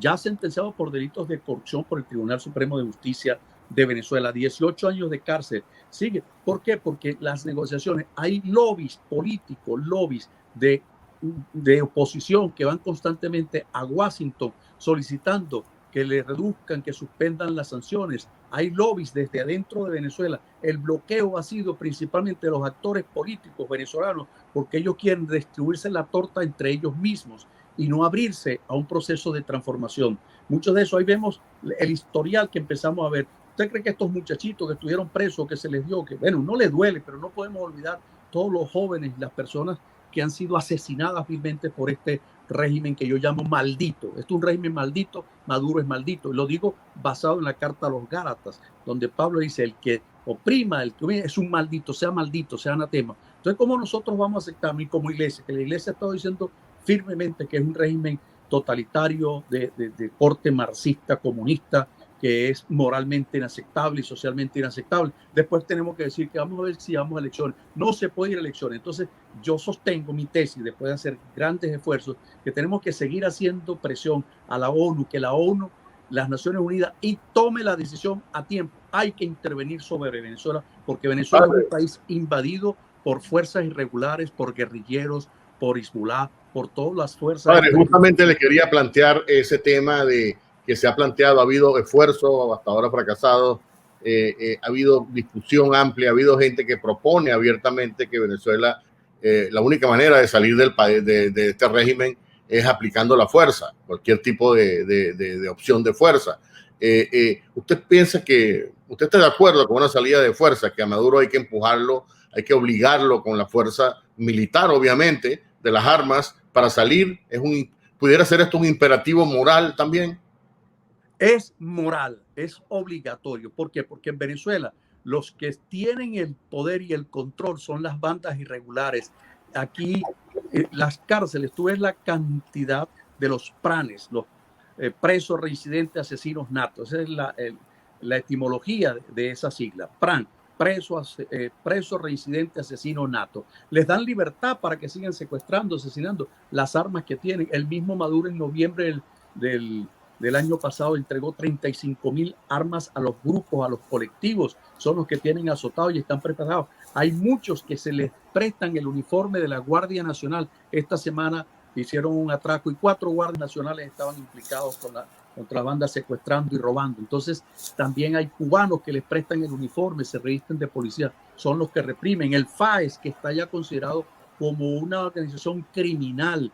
ya sentenciado por delitos de corrupción por el Tribunal Supremo de Justicia de Venezuela, 18 años de cárcel, sigue. ¿Por qué? Porque las negociaciones, hay lobbies políticos, lobbies de oposición que van constantemente a Washington solicitando que le reduzcan, que suspendan las sanciones. Hay lobbies desde adentro de Venezuela. El bloqueo ha sido principalmente de los actores políticos venezolanos, porque ellos quieren distribuirse la torta entre ellos mismos y no abrirse a un proceso de transformación. Muchos de eso, ahí vemos el historial que empezamos a ver. ¿Usted cree que estos muchachitos que estuvieron presos, que se les dio, que bueno, no les duele, pero no podemos olvidar todos los jóvenes, las personas que han sido asesinadas vilmente por este régimen que yo llamo maldito? Esto es un régimen maldito, Maduro es maldito. Y lo digo basado en la carta a los Gálatas, donde Pablo dice: el que oprima, el que es un maldito, sea anatema. Entonces, ¿cómo nosotros vamos a aceptar, como iglesia, que la iglesia ha estado diciendo firmemente que es un régimen totalitario de corte marxista, comunista, que es moralmente inaceptable y socialmente inaceptable. Después tenemos que decir que vamos a ver si vamos a elecciones. No se puede ir a elecciones. Entonces, yo sostengo mi tesis, después de hacer grandes esfuerzos, que tenemos que seguir haciendo presión a la ONU, que la ONU, las Naciones Unidas, y tome la decisión a tiempo. Hay que intervenir sobre Venezuela, porque Venezuela es un país invadido por fuerzas irregulares, por guerrilleros, por Hezbollah, por todas las fuerzas. Padre, justamente le quería plantear ese tema de que se ha planteado, ha habido esfuerzo, hasta ahora fracasado, ha habido discusión amplia, ha habido gente que propone abiertamente que Venezuela, la única manera de salir del país, de este régimen, es aplicando la fuerza, cualquier tipo de opción de fuerza. ¿Usted piensa que, usted está de acuerdo con una salida de fuerza, que a Maduro hay que empujarlo, hay que obligarlo con la fuerza militar, obviamente, de las armas para salir? ¿Pudiera ser esto un imperativo moral también? Es moral, es obligatorio. ¿Por qué? Porque en Venezuela los que tienen el poder y el control son las bandas irregulares. Aquí las cárceles, tú ves la cantidad de los pranes, los presos reincidentes asesinos natos. Esa es la etimología de esa sigla, PRAN, preso reincidente asesino nato. Les dan libertad para que sigan secuestrando, asesinando las armas que tienen. El mismo Maduro en noviembre del año pasado entregó 35,000 armas a los grupos, a los colectivos, son los que tienen azotados y están preparados. Hay muchos que se les prestan el uniforme de la Guardia Nacional. Esta semana hicieron un atraco y 4 guardias nacionales estaban implicados contra la banda secuestrando y robando. Entonces también hay cubanos que les prestan el uniforme, se revisten de policía, son los que reprimen. El FAES, que está ya considerado como una organización criminal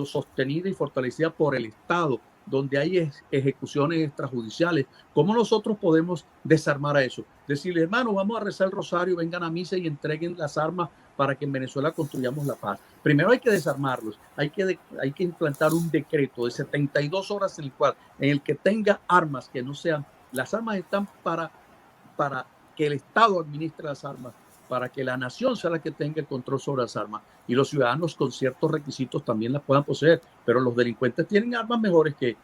sostenida y fortalecida por el Estado, donde hay ejecuciones extrajudiciales. ¿Cómo nosotros podemos desarmar a eso? Decirle, hermano, vamos a rezar el rosario, vengan a misa y entreguen las armas para que en Venezuela construyamos la paz. Primero hay que desarmarlos, hay que implantar un decreto de 72 horas en el que tenga armas que no sean, las armas están para que el Estado administre las armas, para que la nación sea la que tenga el control sobre las armas y los ciudadanos con ciertos requisitos también las puedan poseer, pero los delincuentes tienen armas mejores que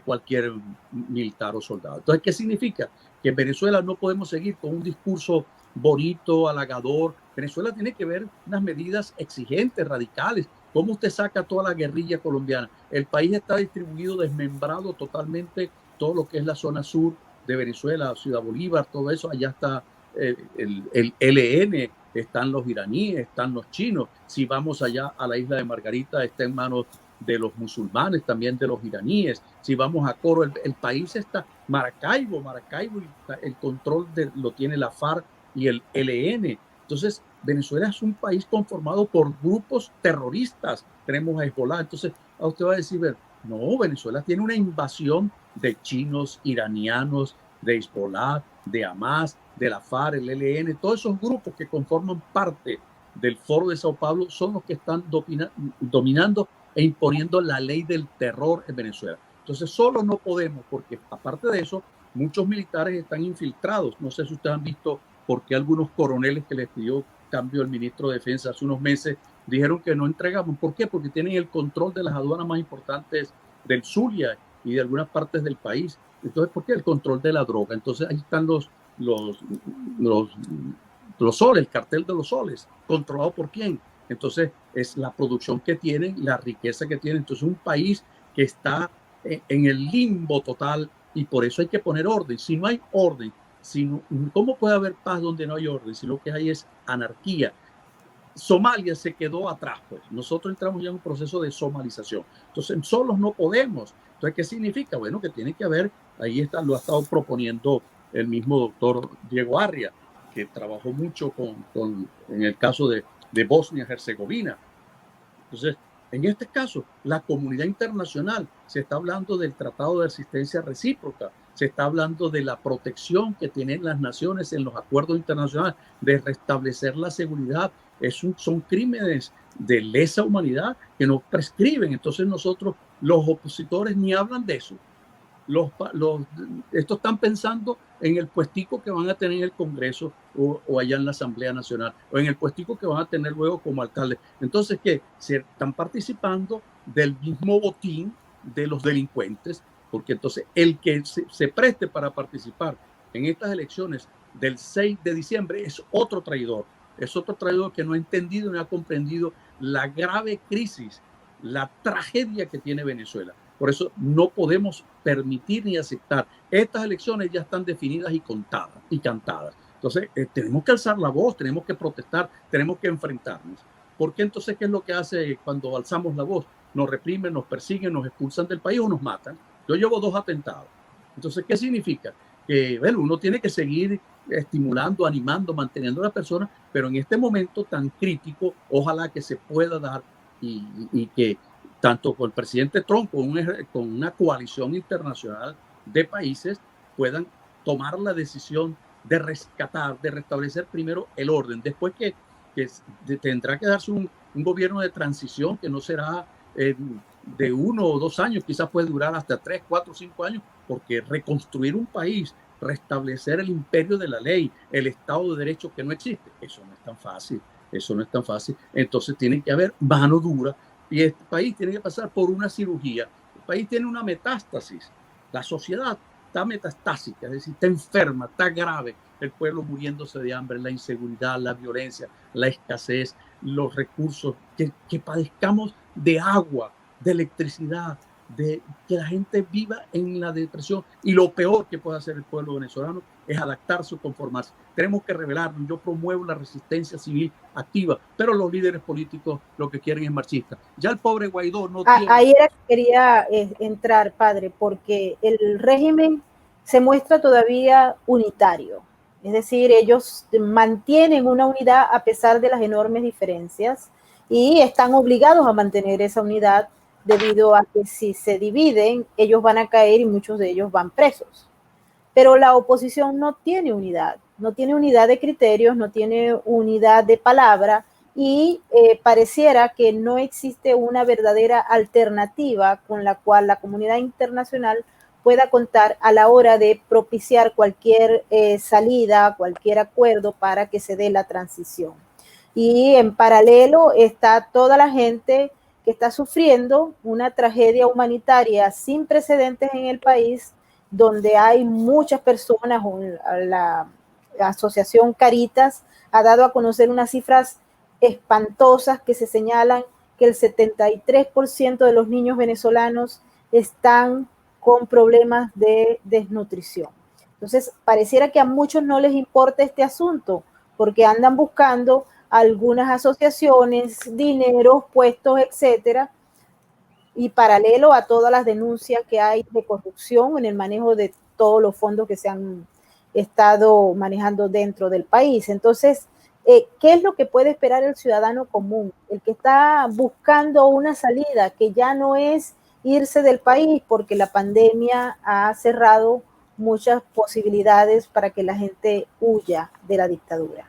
cualquier militar o soldado. Entonces, ¿qué significa? Que en Venezuela no podemos seguir con un discurso bonito, halagador. Venezuela tiene que ver unas medidas exigentes, radicales. ¿Cómo usted saca toda la guerrilla colombiana? El país está distribuido, desmembrado totalmente, todo lo que es la zona sur de Venezuela, Ciudad Bolívar, todo eso, allá está el ELN, están los iraníes, están los chinos. Si vamos allá a la isla de Margarita, está en manos de los musulmanes, también de los iraníes. Si vamos a Coro, el país está Maracaibo, el control lo tiene la FARC y el ELN. Entonces, Venezuela es un país conformado por grupos terroristas. Tenemos a Hezbollah. Entonces, a usted va a decir, no, Venezuela tiene una invasión de chinos, iranianos, de Hezbollah, de Hamas, de la FARC, el ELN, todos esos grupos que conforman parte del Foro de Sao Paulo son los que están dominando e imponiendo la ley del terror en Venezuela. Entonces solo no podemos, porque aparte de eso, muchos militares están infiltrados. No sé si ustedes han visto por qué algunos coroneles que les pidió cambio el ministro de Defensa hace unos meses dijeron que no entregamos. ¿Por qué? Porque tienen el control de las aduanas más importantes del Zulia y de algunas partes del país. Entonces, ¿por qué? El control de la droga. Entonces ahí están los soles, el cartel de los soles, controlado por quién. Entonces es la producción que tienen, la riqueza que tienen. Entonces un país que está en el limbo total y por eso hay que poner orden. Si no hay orden, ¿cómo puede haber paz donde no hay orden? Si lo que hay es anarquía. Somalia se quedó atrás, pues. Nosotros entramos ya en un proceso de somalización. Entonces solos no podemos. Entonces, ¿qué significa? Bueno, que tiene que haber, ahí está, lo ha estado proponiendo el mismo doctor Diego Arria, que trabajó mucho en el caso de Bosnia-Herzegovina. Entonces, en este caso, la comunidad internacional se está hablando del Tratado de Asistencia Recíproca, se está hablando de la protección que tienen las naciones en los acuerdos internacionales, de restablecer la seguridad. Son crímenes de lesa humanidad que no prescriben. Entonces nosotros, los opositores, ni hablan de eso. Estos están pensando en el puestico que van a tener en el Congreso o allá en la Asamblea Nacional, o en el puestico que van a tener luego como alcalde. Entonces, ¿qué? Se están participando del mismo botín de los delincuentes porque entonces el que se preste para participar en estas elecciones del 6 de diciembre es otro traidor que no ha entendido ni ha comprendido la grave crisis, la tragedia que tiene Venezuela. Por eso no podemos permitir ni aceptar. Estas elecciones ya están definidas y contadas y cantadas. Entonces, tenemos que alzar la voz, tenemos que protestar, tenemos que enfrentarnos. Porque entonces, ¿qué es lo que hace cuando alzamos la voz? Nos reprimen, nos persiguen, nos expulsan del país o nos matan. Yo llevo 2 atentados. Entonces, ¿qué significa? Que, bueno, uno tiene que seguir estimulando, animando, manteniendo a las personas, pero en este momento tan crítico, ojalá que se pueda dar y que tanto con el presidente Trump con una coalición internacional de países puedan tomar la decisión de rescatar, de restablecer primero el orden, después que tendrá que darse un gobierno de transición que no será de 1 o 2 años, quizás puede durar hasta 3, 4, 5 años, porque reconstruir un país, restablecer el imperio de la ley, el Estado de Derecho que no existe, eso no es tan fácil, eso no es tan fácil. Entonces tiene que haber mano dura y este país tiene que pasar por una cirugía. El país tiene una metástasis, la sociedad está metastásica, es decir, está enferma, está grave, el pueblo muriéndose de hambre, la inseguridad, la violencia, la escasez, los recursos, que padezcamos de agua, de electricidad, de que la gente viva en la depresión. Y lo peor que puede hacer el pueblo venezolano es adaptarse o conformarse. Tenemos que rebelarnos. Yo promuevo la resistencia civil activa, pero los líderes políticos lo que quieren es marxistas. Ya el pobre Guaidó no tiene... Ahí era que quería entrar, padre, porque el régimen se muestra todavía unitario. Es decir, ellos mantienen una unidad a pesar de las enormes diferencias y están obligados a mantener esa unidad debido a que si se dividen, ellos van a caer y muchos de ellos van presos. Pero la oposición no tiene unidad de criterios, no tiene unidad de palabra y pareciera que no existe una verdadera alternativa con la cual la comunidad internacional pueda contar a la hora de propiciar cualquier salida, cualquier acuerdo para que se dé la transición. Y en paralelo está toda la gente que está sufriendo una tragedia humanitaria sin precedentes en el país, donde hay muchas personas, la asociación Caritas ha dado a conocer unas cifras espantosas que se señalan que el 73% de los niños venezolanos están con problemas de desnutrición. Entonces, pareciera que a muchos no les importa este asunto, porque andan buscando algunas asociaciones, dineros, puestos, etcétera, y paralelo a todas las denuncias que hay de corrupción en el manejo de todos los fondos que se han estado manejando dentro del país. Entonces, ¿qué es lo que puede esperar el ciudadano común? El que está buscando una salida, que ya no es irse del país, porque la pandemia ha cerrado muchas posibilidades para que la gente huya de la dictadura.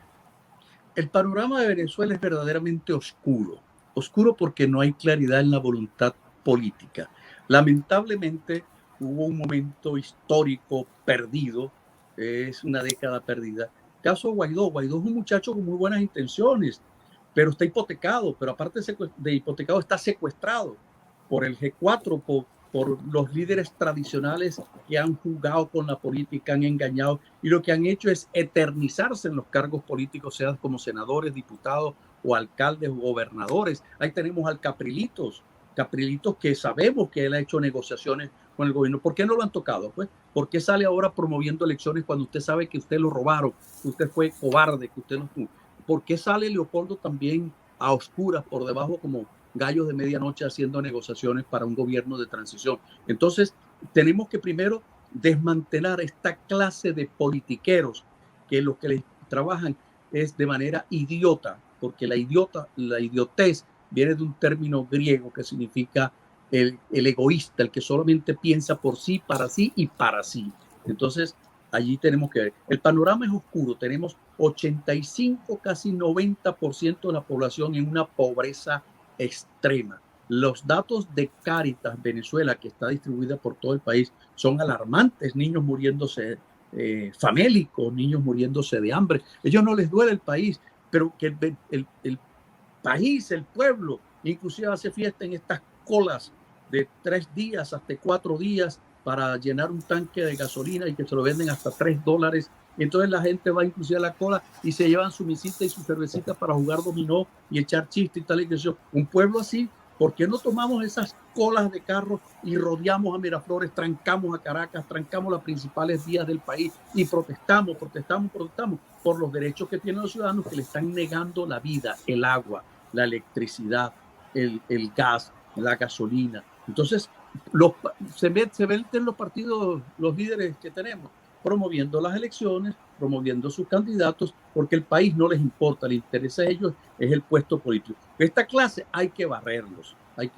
El panorama de Venezuela es verdaderamente oscuro. Oscuro porque no hay claridad en la voluntad política. Lamentablemente hubo un momento histórico perdido, es una década perdida. Caso Guaidó. Guaidó es un muchacho con muy buenas intenciones, pero está hipotecado, pero aparte de hipotecado está secuestrado por el G4, por los líderes tradicionales que han jugado con la política, han engañado y lo que han hecho es eternizarse en los cargos políticos, sean como senadores, diputados o alcaldes o gobernadores. Ahí tenemos al Caprilitos que sabemos que él ha hecho negociaciones con el gobierno. ¿Por qué no lo han tocado? Pues, ¿por qué sale ahora promoviendo elecciones cuando usted sabe que usted lo robaron, que usted fue cobarde, que usted no tuvo? ¿Por qué sale Leopoldo también a oscuras por debajo como gallos de medianoche haciendo negociaciones para un gobierno de transición? Entonces, tenemos que primero desmantelar esta clase de politiqueros que lo que les trabajan es de manera idiota, porque la idiotez viene de un término griego que significa el egoísta, el que solamente piensa por sí, para sí y para sí. Entonces, allí tenemos que ver. El panorama es oscuro. Tenemos 85, casi 90% de la población en una pobreza extrema. Los datos de Cáritas Venezuela, que está distribuida por todo el país, son alarmantes. Niños muriéndose famélicos, niños muriéndose de hambre. A ellos no les duele el país, pero que el país, el pueblo, inclusive hace fiesta en estas colas de 3 días hasta 4 días para llenar un tanque de gasolina y que se lo venden hasta $3. Entonces la gente va inclusive a la cola y se llevan su misita y su cervecita para jugar dominó y echar chistes y tal y que eso. Un pueblo así, ¿por qué no tomamos esas colas de carros y rodeamos a Miraflores, trancamos a Caracas, trancamos las principales vías del país y protestamos por los derechos que tienen los ciudadanos que le están negando la vida, el agua, la electricidad, el gas, la gasolina? Entonces, se meten los partidos, los líderes que tenemos, promoviendo las elecciones, promoviendo sus candidatos, porque el país no les importa, le interesa a ellos es el puesto político. Esta clase hay que barrerlos, hay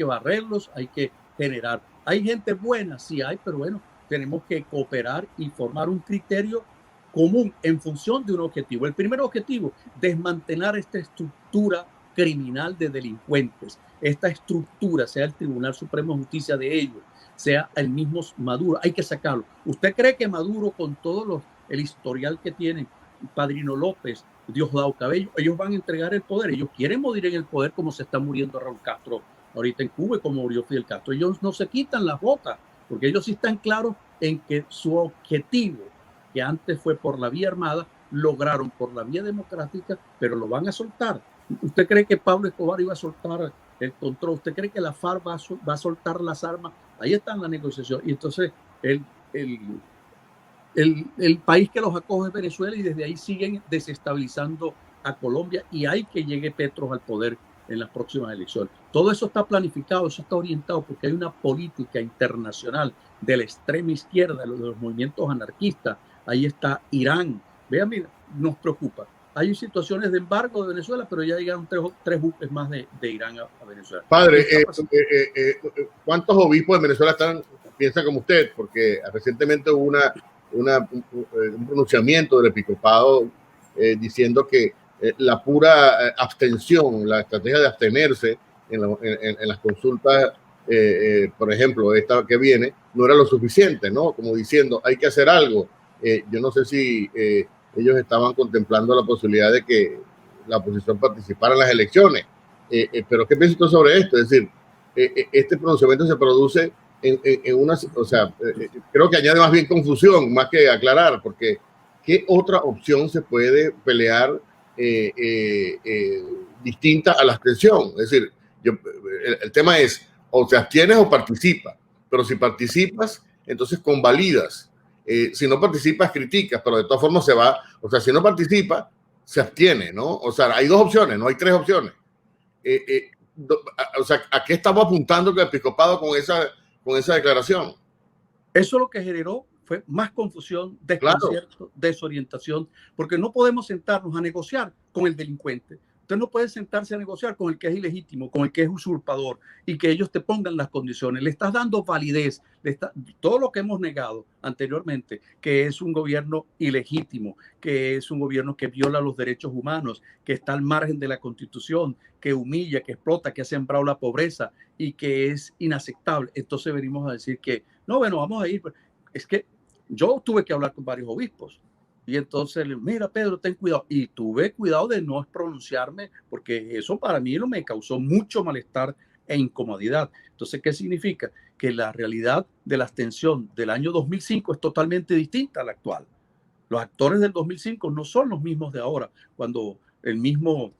que generar. Hay gente buena, sí hay, pero bueno, tenemos que cooperar y formar un criterio común en función de un objetivo. El primer objetivo, desmantelar esta estructura criminal de delincuentes, esta estructura, sea el Tribunal Supremo de Justicia de ellos, sea el mismo Maduro, hay que sacarlo. ¿Usted cree que Maduro, con todo el historial que tiene, Padrino López, Diosdado Cabello, ellos van a entregar el poder? Ellos quieren morir en el poder como se está muriendo Raúl Castro ahorita en Cuba y como murió Fidel Castro. Ellos no se quitan las botas, porque ellos sí están claros en que su objetivo, que antes fue por la vía armada, lograron por la vía democrática, pero lo van a soltar. ¿Usted cree que Pablo Escobar iba a soltar el control? ¿Usted cree que la FARC va a soltar las armas? Ahí está en la negociación. Y entonces el país que los acoge es Venezuela, y desde ahí siguen desestabilizando a Colombia, y hay que llegue Petro al poder en las próximas elecciones. Todo eso está planificado, eso está orientado, porque hay una política internacional de la extrema izquierda, de los movimientos anarquistas. Ahí está Irán. Vean, mira, nos preocupa. Hay situaciones de embargo de Venezuela, pero ya llegaron tres buques más de Irán a Venezuela. Padre, ¿cuántos obispos de Venezuela piensan como usted? Porque recientemente hubo un pronunciamiento del episcopado diciendo que la pura abstención, la estrategia de abstenerse en las consultas, por ejemplo, esta que viene, no era lo suficiente, ¿no? Como diciendo, hay que hacer algo. Yo no sé si ellos estaban contemplando la posibilidad de que la oposición participara en las elecciones. Pero ¿qué piensas tú sobre esto? Es decir, este pronunciamiento se produce en una, o sea, creo que añade más bien confusión, más que aclarar, porque ¿qué otra opción se puede pelear distinta a la abstención? Es decir, el tema es, o te abstienes o participas, pero si participas, entonces convalidas. Si no participas, criticas, pero de todas formas se va. O sea, si no participa, se abstiene, ¿no? O sea, hay dos opciones, no hay tres opciones. O sea, ¿a qué estamos apuntando el episcopado con esa declaración? Eso lo que generó fue más confusión, desconcierto, claro, desorientación, porque no podemos sentarnos a negociar con el delincuente. Usted no puede sentarse a negociar con el que es ilegítimo, con el que es usurpador, y que ellos te pongan las condiciones. Le estás dando validez, todo lo que hemos negado anteriormente, que es un gobierno ilegítimo, que es un gobierno que viola los derechos humanos, que está al margen de la Constitución, que humilla, que explota, que ha sembrado la pobreza y que es inaceptable. Entonces venimos a decir que, no, bueno, vamos a ir. Es que yo tuve que hablar con varios obispos. Y entonces, mira, Pedro, ten cuidado. Y tuve cuidado de no pronunciarme, porque eso para mí me causó mucho malestar e incomodidad. Entonces, ¿qué significa? Que la realidad de la abstención del año 2005 es totalmente distinta a la actual. Los actores del 2005 no son los mismos de ahora. Cuando el mismo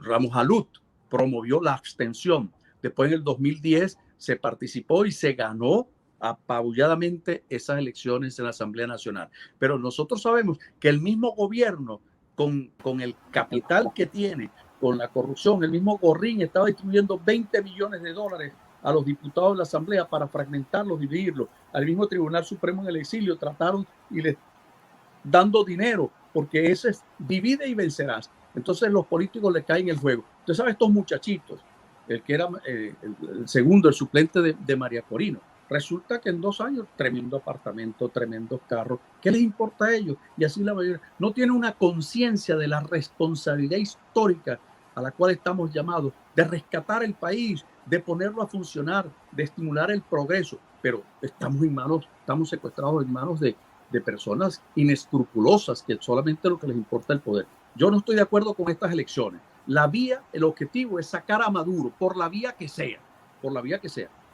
Ramos Alut promovió la abstención, después en el 2010 se participó y se ganó apabulladamente esas elecciones en la Asamblea Nacional. Pero nosotros sabemos que el mismo gobierno, con el capital que tiene, con la corrupción, el mismo Gorrín estaba distribuyendo $20 millones a los diputados de la Asamblea para fragmentarlos, dividirlos. Al mismo Tribunal Supremo en el exilio trataron y les dando dinero, porque ese es divide y vencerás. Entonces los políticos le caen el juego. Usted sabe, estos muchachitos, el que era el segundo, el suplente de María Corina, resulta que en 2 años, tremendo apartamento, tremendos carros. ¿Qué les importa a ellos? Y así la mayoría no tiene una conciencia de la responsabilidad histórica a la cual estamos llamados, de rescatar el país, de ponerlo a funcionar, de estimular el progreso. Pero estamos secuestrados en manos de personas inescrupulosas que solamente lo que les importa el poder. Yo no estoy de acuerdo con estas elecciones. El objetivo es sacar a Maduro por la vía que sea,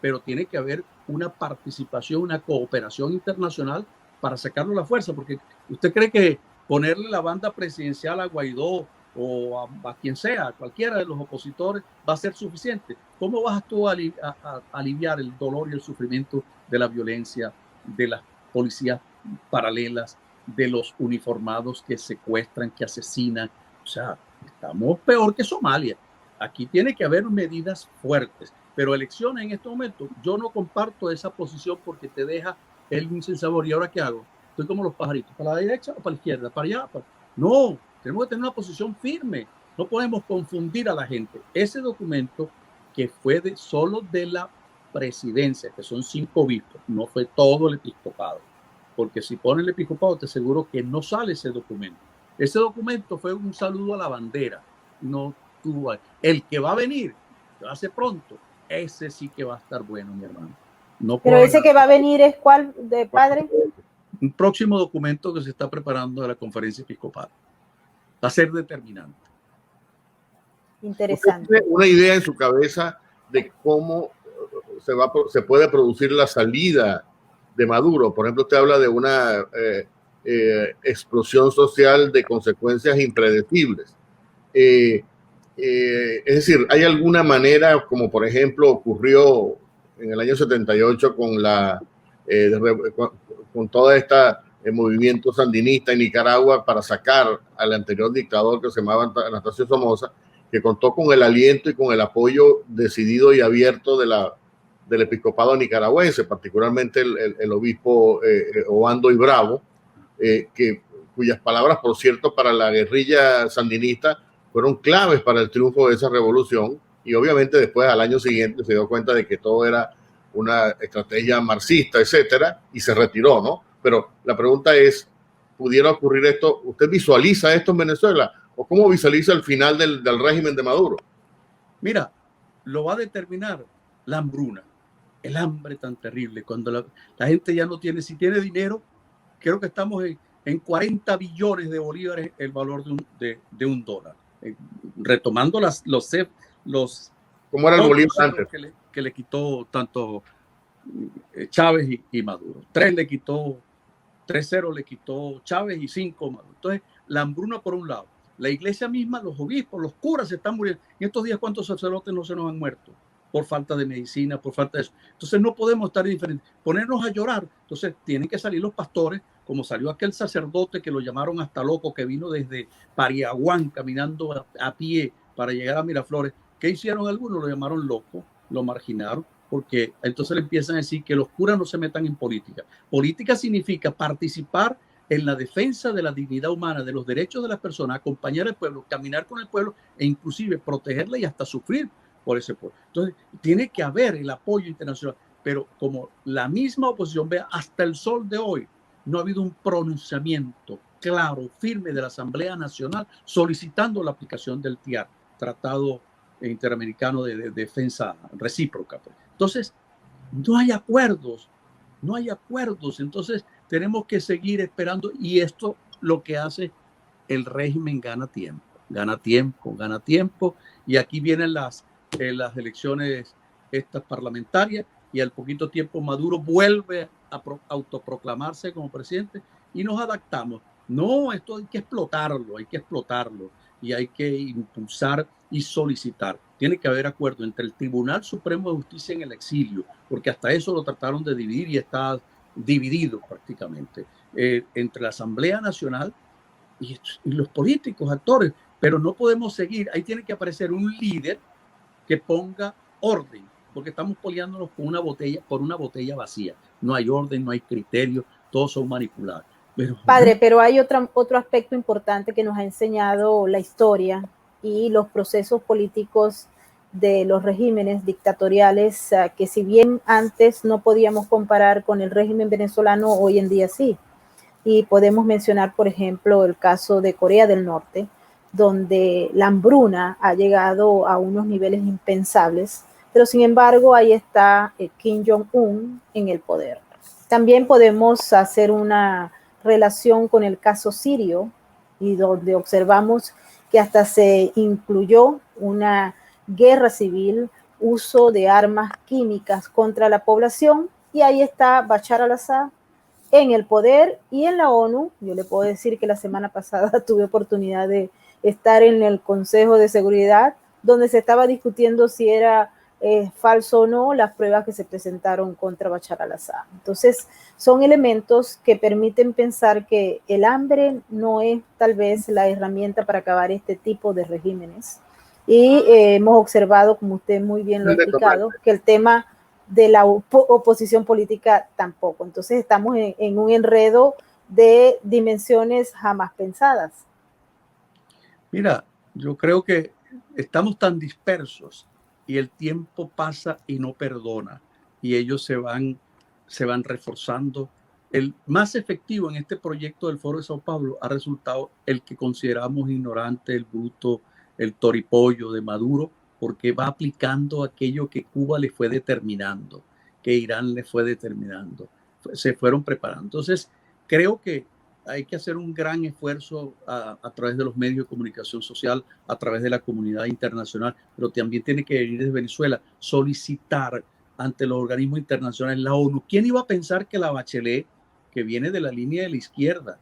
pero tiene que haber una participación, una cooperación internacional para sacarlo a la fuerza, porque usted cree que ponerle la banda presidencial a Guaidó o a quien sea, a cualquiera de los opositores, va a ser suficiente. ¿Cómo vas tú a aliviar el dolor y el sufrimiento de la violencia, de las policías paralelas, de los uniformados que secuestran, que asesinan? O sea, estamos peor que Somalia. Aquí tiene que haber medidas fuertes, pero elecciones en este momento, yo no comparto esa posición porque te deja el sinsabor. ¿Y ahora qué hago? Estoy como los pajaritos, ¿para la derecha o para la izquierda? ¿Para allá? No, tenemos que tener una posición firme. No podemos confundir a la gente. Ese documento que fue solo de la presidencia, que son 5 obispos, no fue todo el episcopado. Porque si pone el episcopado, te aseguro que no sale ese documento. Ese documento fue un saludo a la bandera. No tuvo. El que va a venir, que va a ser pronto, ese sí que va a estar bueno, mi hermano. No. Pero ese que va a venir es ¿cuál, de padre? Un próximo documento que se está preparando de la conferencia episcopal. Va a ser determinante. Interesante. ¿Usted tiene una idea en su cabeza de cómo se puede producir la salida de Maduro? Por ejemplo, usted habla de una explosión social de consecuencias impredecibles. Es decir, ¿hay alguna manera, como por ejemplo ocurrió en el año 78 con toda esta movimiento sandinista en Nicaragua para sacar al anterior dictador que se llamaba Anastasio Somoza, que contó con el aliento y con el apoyo decidido y abierto del episcopado nicaragüense, particularmente el obispo Obando y Bravo, cuyas palabras, por cierto, para la guerrilla sandinista fueron claves para el triunfo de esa revolución, y obviamente después al año siguiente se dio cuenta de que todo era una estrategia marxista, etcétera, y se retiró, ¿no? Pero la pregunta es, ¿pudiera ocurrir esto? ¿Usted visualiza esto en Venezuela? ¿O cómo visualiza el final del régimen de Maduro? Mira, lo va a determinar la hambruna, el hambre tan terrible, cuando la gente ya no tiene, si tiene dinero, creo que estamos en 40 billones de bolívares el valor de un dólar. Retomando los ¿cómo era el bolívar antes? Que le quitó tanto Chávez y Maduro. 3 le quitó, 3-0 le quitó Chávez y 5 Maduro. Entonces, la hambruna por un lado. La iglesia misma, los obispos, los curas se están muriendo. En estos días, ¿cuántos sacerdotes no se nos han muerto? Por falta de medicina, por falta de eso. Entonces, no podemos estar indiferentes. Ponernos a llorar. Entonces, tienen que salir los pastores, como salió aquel sacerdote que lo llamaron hasta loco, que vino desde Pariaguán caminando a pie para llegar a Miraflores. ¿Qué hicieron algunos? Lo llamaron loco, lo marginaron, porque entonces le empiezan a decir que los curas no se metan en política. Política significa participar en la defensa de la dignidad humana, de los derechos de las personas, acompañar al pueblo, caminar con el pueblo e inclusive protegerla y hasta sufrir por ese pueblo. Entonces, tiene que haber el apoyo internacional, pero como la misma oposición, vea, hasta el sol de hoy, no ha habido un pronunciamiento claro, firme de la Asamblea Nacional solicitando la aplicación del TIAR, Tratado Interamericano de Defensa Recíproca. Entonces, no hay acuerdos, entonces tenemos que seguir esperando, y esto lo que hace el régimen gana tiempo, y aquí vienen las elecciones estas parlamentarias, y al poquito tiempo Maduro vuelve a autoproclamarse como presidente y nos adaptamos. No, esto hay que explotarlo, y hay que impulsar y solicitar. Tiene que haber acuerdo entre el Tribunal Supremo de Justicia en el exilio, porque hasta eso lo trataron de dividir y está dividido prácticamente, entre la Asamblea Nacional y los políticos, actores, pero no podemos seguir. Ahí tiene que aparecer un líder que ponga orden, porque estamos peleándonos por una botella vacía. No hay orden, no hay criterio, todos son manipulados. Padre, pero hay otro aspecto importante que nos ha enseñado la historia y los procesos políticos de los regímenes dictatoriales, que si bien antes no podíamos comparar con el régimen venezolano, hoy en día sí. Y podemos mencionar, por ejemplo, el caso de Corea del Norte, donde la hambruna ha llegado a unos niveles impensables, pero sin embargo ahí está Kim Jong-un en el poder. También podemos hacer una relación con el caso sirio, y donde observamos que hasta se incluyó una guerra civil uso de armas químicas contra la población, y ahí está Bashar al-Assad en el poder y en la ONU. Yo le puedo decir que la semana pasada tuve oportunidad de estar en el Consejo de Seguridad, donde se estaba discutiendo si era falso o no las pruebas que se presentaron contra Bashar al-Assad. Entonces, son elementos que permiten pensar que el hambre no es tal vez la herramienta para acabar este tipo de regímenes. Y hemos observado, como usted muy bien lo ha explicado, que el tema de la oposición política tampoco. Entonces estamos en un enredo de dimensiones jamás pensadas. Mira, yo creo que estamos tan dispersos y el tiempo pasa y no perdona, y ellos se van reforzando. El más efectivo en este proyecto del Foro de Sao Paulo ha resultado el que consideramos ignorante, el bruto, el toripollo de Maduro, porque va aplicando aquello que Cuba le fue determinando, que Irán le fue determinando. Se fueron preparando. Entonces, creo que hay que hacer un gran esfuerzo a través de los medios de comunicación social, a través de la comunidad internacional, pero también tiene que venir desde Venezuela, solicitar ante los organismos internacionales, la ONU. ¿Quién iba a pensar que la Bachelet, que viene de la línea de la izquierda,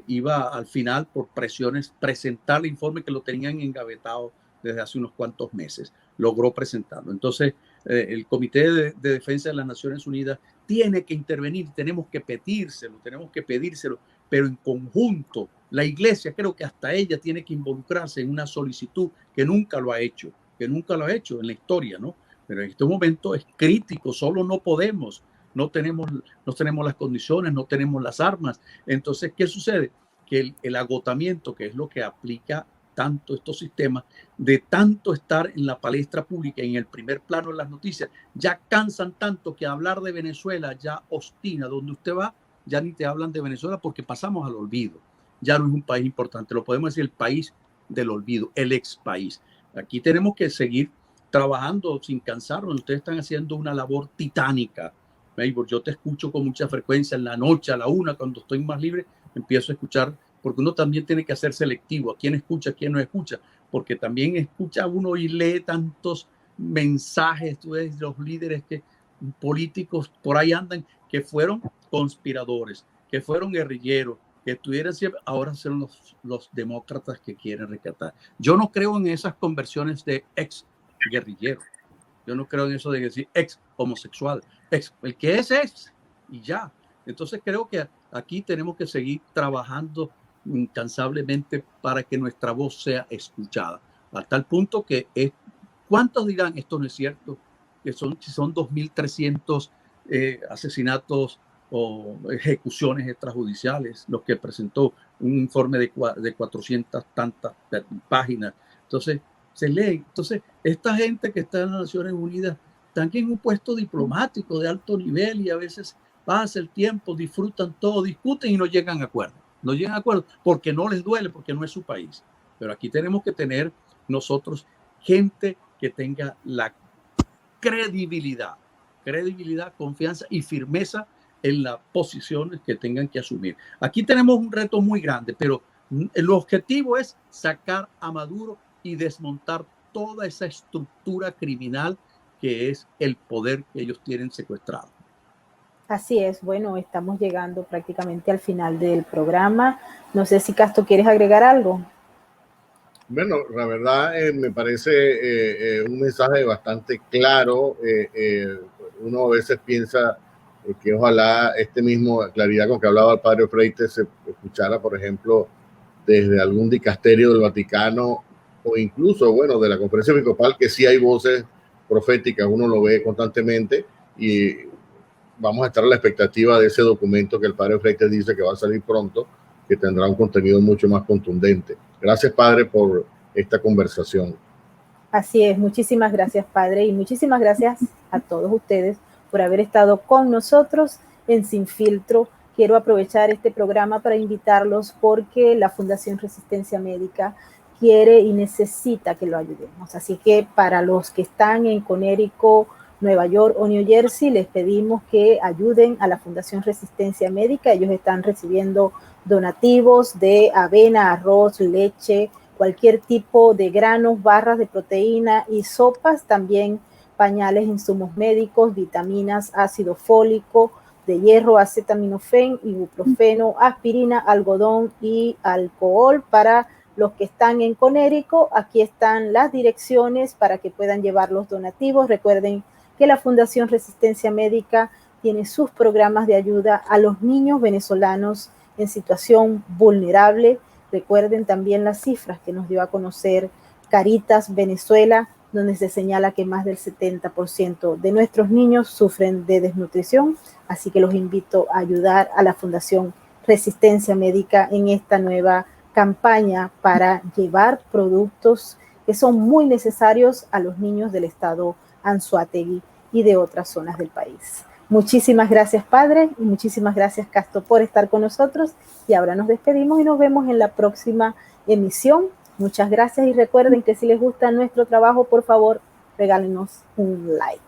iba al final por presiones presentar el informe que lo tenían engavetado desde hace unos cuantos meses? Logró presentarlo. Entonces, el Comité de Defensa de las Naciones Unidas tiene que intervenir, tenemos que pedírselo, pero en conjunto. La Iglesia, creo que hasta ella tiene que involucrarse en una solicitud que nunca lo ha hecho en la historia, ¿no? Pero en este momento es crítico, solo no podemos, no tenemos las condiciones, no tenemos las armas. Entonces, ¿qué sucede? Que el agotamiento, que es lo que aplica tanto estos sistemas, de tanto estar en la palestra pública, en el primer plano de las noticias, ya cansan tanto que hablar de Venezuela ya obstina. Donde usted va, ya ni te hablan de Venezuela porque pasamos al olvido. Ya no es un país importante, lo podemos decir el país del olvido, el ex país. Aquí tenemos que seguir trabajando sin cansarnos. Ustedes están haciendo una labor titánica. Yo te escucho con mucha frecuencia en la noche, a la 1, cuando estoy más libre, empiezo a escuchar, porque uno también tiene que ser selectivo, a quién escucha, a quién no escucha, porque también escucha uno y lee tantos mensajes, tú ves, los líderes políticos por ahí andan, que fueron conspiradores, que fueron guerrilleros, que estuvieran siempre, ahora son los demócratas que quieren rescatar. Yo no creo en esas conversiones de ex guerrillero. Yo no creo en eso de decir ex homosexual, el que es ex y ya. Entonces creo que aquí tenemos que seguir trabajando incansablemente para que nuestra voz sea escuchada, a tal punto que ¿cuántos dirán esto no es cierto? Que si son 2.300 asesinatos o ejecuciones extrajudiciales, los que presentó un informe de 400 tantas páginas. Entonces, se lee. Entonces, esta gente que está en las Naciones Unidas están en un puesto diplomático de alto nivel y a veces pasa el tiempo, disfrutan todo, discuten y no llegan a acuerdo. No llegan a acuerdo porque no les duele, porque no es su país. Pero aquí tenemos que tener nosotros gente que tenga la credibilidad, confianza y firmeza en las posiciones que tengan que asumir. Aquí tenemos un reto muy grande, pero el objetivo es sacar a Maduro y desmontar toda esa estructura criminal que es el poder que ellos tienen secuestrado. Así es, bueno, estamos llegando prácticamente al final del programa. No sé si Castro quieres agregar algo. Bueno, la verdad me parece un mensaje bastante claro. Uno a veces piensa que ojalá mismo claridad con que hablaba el padre Freites se escuchara, por ejemplo, desde algún dicasterio del Vaticano o incluso, bueno, de la Conferencia Episcopal, que sí hay voces proféticas, uno lo ve constantemente y vamos a estar a la expectativa de ese documento que el padre Freites dice que va a salir pronto, que tendrá un contenido mucho más contundente. Gracias, padre, por esta conversación. Así es, muchísimas gracias, padre, y muchísimas gracias a todos ustedes por haber estado con nosotros en Sin Filtro. Quiero aprovechar este programa para invitarlos porque la Fundación Resistencia Médica quiere y necesita que lo ayudemos. Así que para los que están en Connecticut, Nueva York o New Jersey, les pedimos que ayuden a la Fundación Resistencia Médica. Ellos están recibiendo donativos de avena, arroz, leche, cualquier tipo de granos, barras de proteína y sopas, también pañales, insumos médicos, vitaminas, ácido fólico, de hierro, acetaminofén, ibuprofeno, aspirina, algodón y alcohol. Para los que están en Conérico, aquí están las direcciones para que puedan llevar los donativos. Recuerden que la Fundación Resistencia Médica tiene sus programas de ayuda a los niños venezolanos en situación vulnerable. Recuerden también las cifras que nos dio a conocer Caritas Venezuela, donde se señala que más del 70% de nuestros niños sufren de desnutrición. Así que los invito a ayudar a la Fundación Resistencia Médica en esta nueva campaña para llevar productos que son muy necesarios a los niños del estado Anzoátegui y de otras zonas del país. Muchísimas gracias, Padre, y muchísimas gracias, Casto, por estar con nosotros. Y ahora nos despedimos y nos vemos en la próxima emisión. Muchas gracias y recuerden que si les gusta nuestro trabajo, por favor, regálenos un like.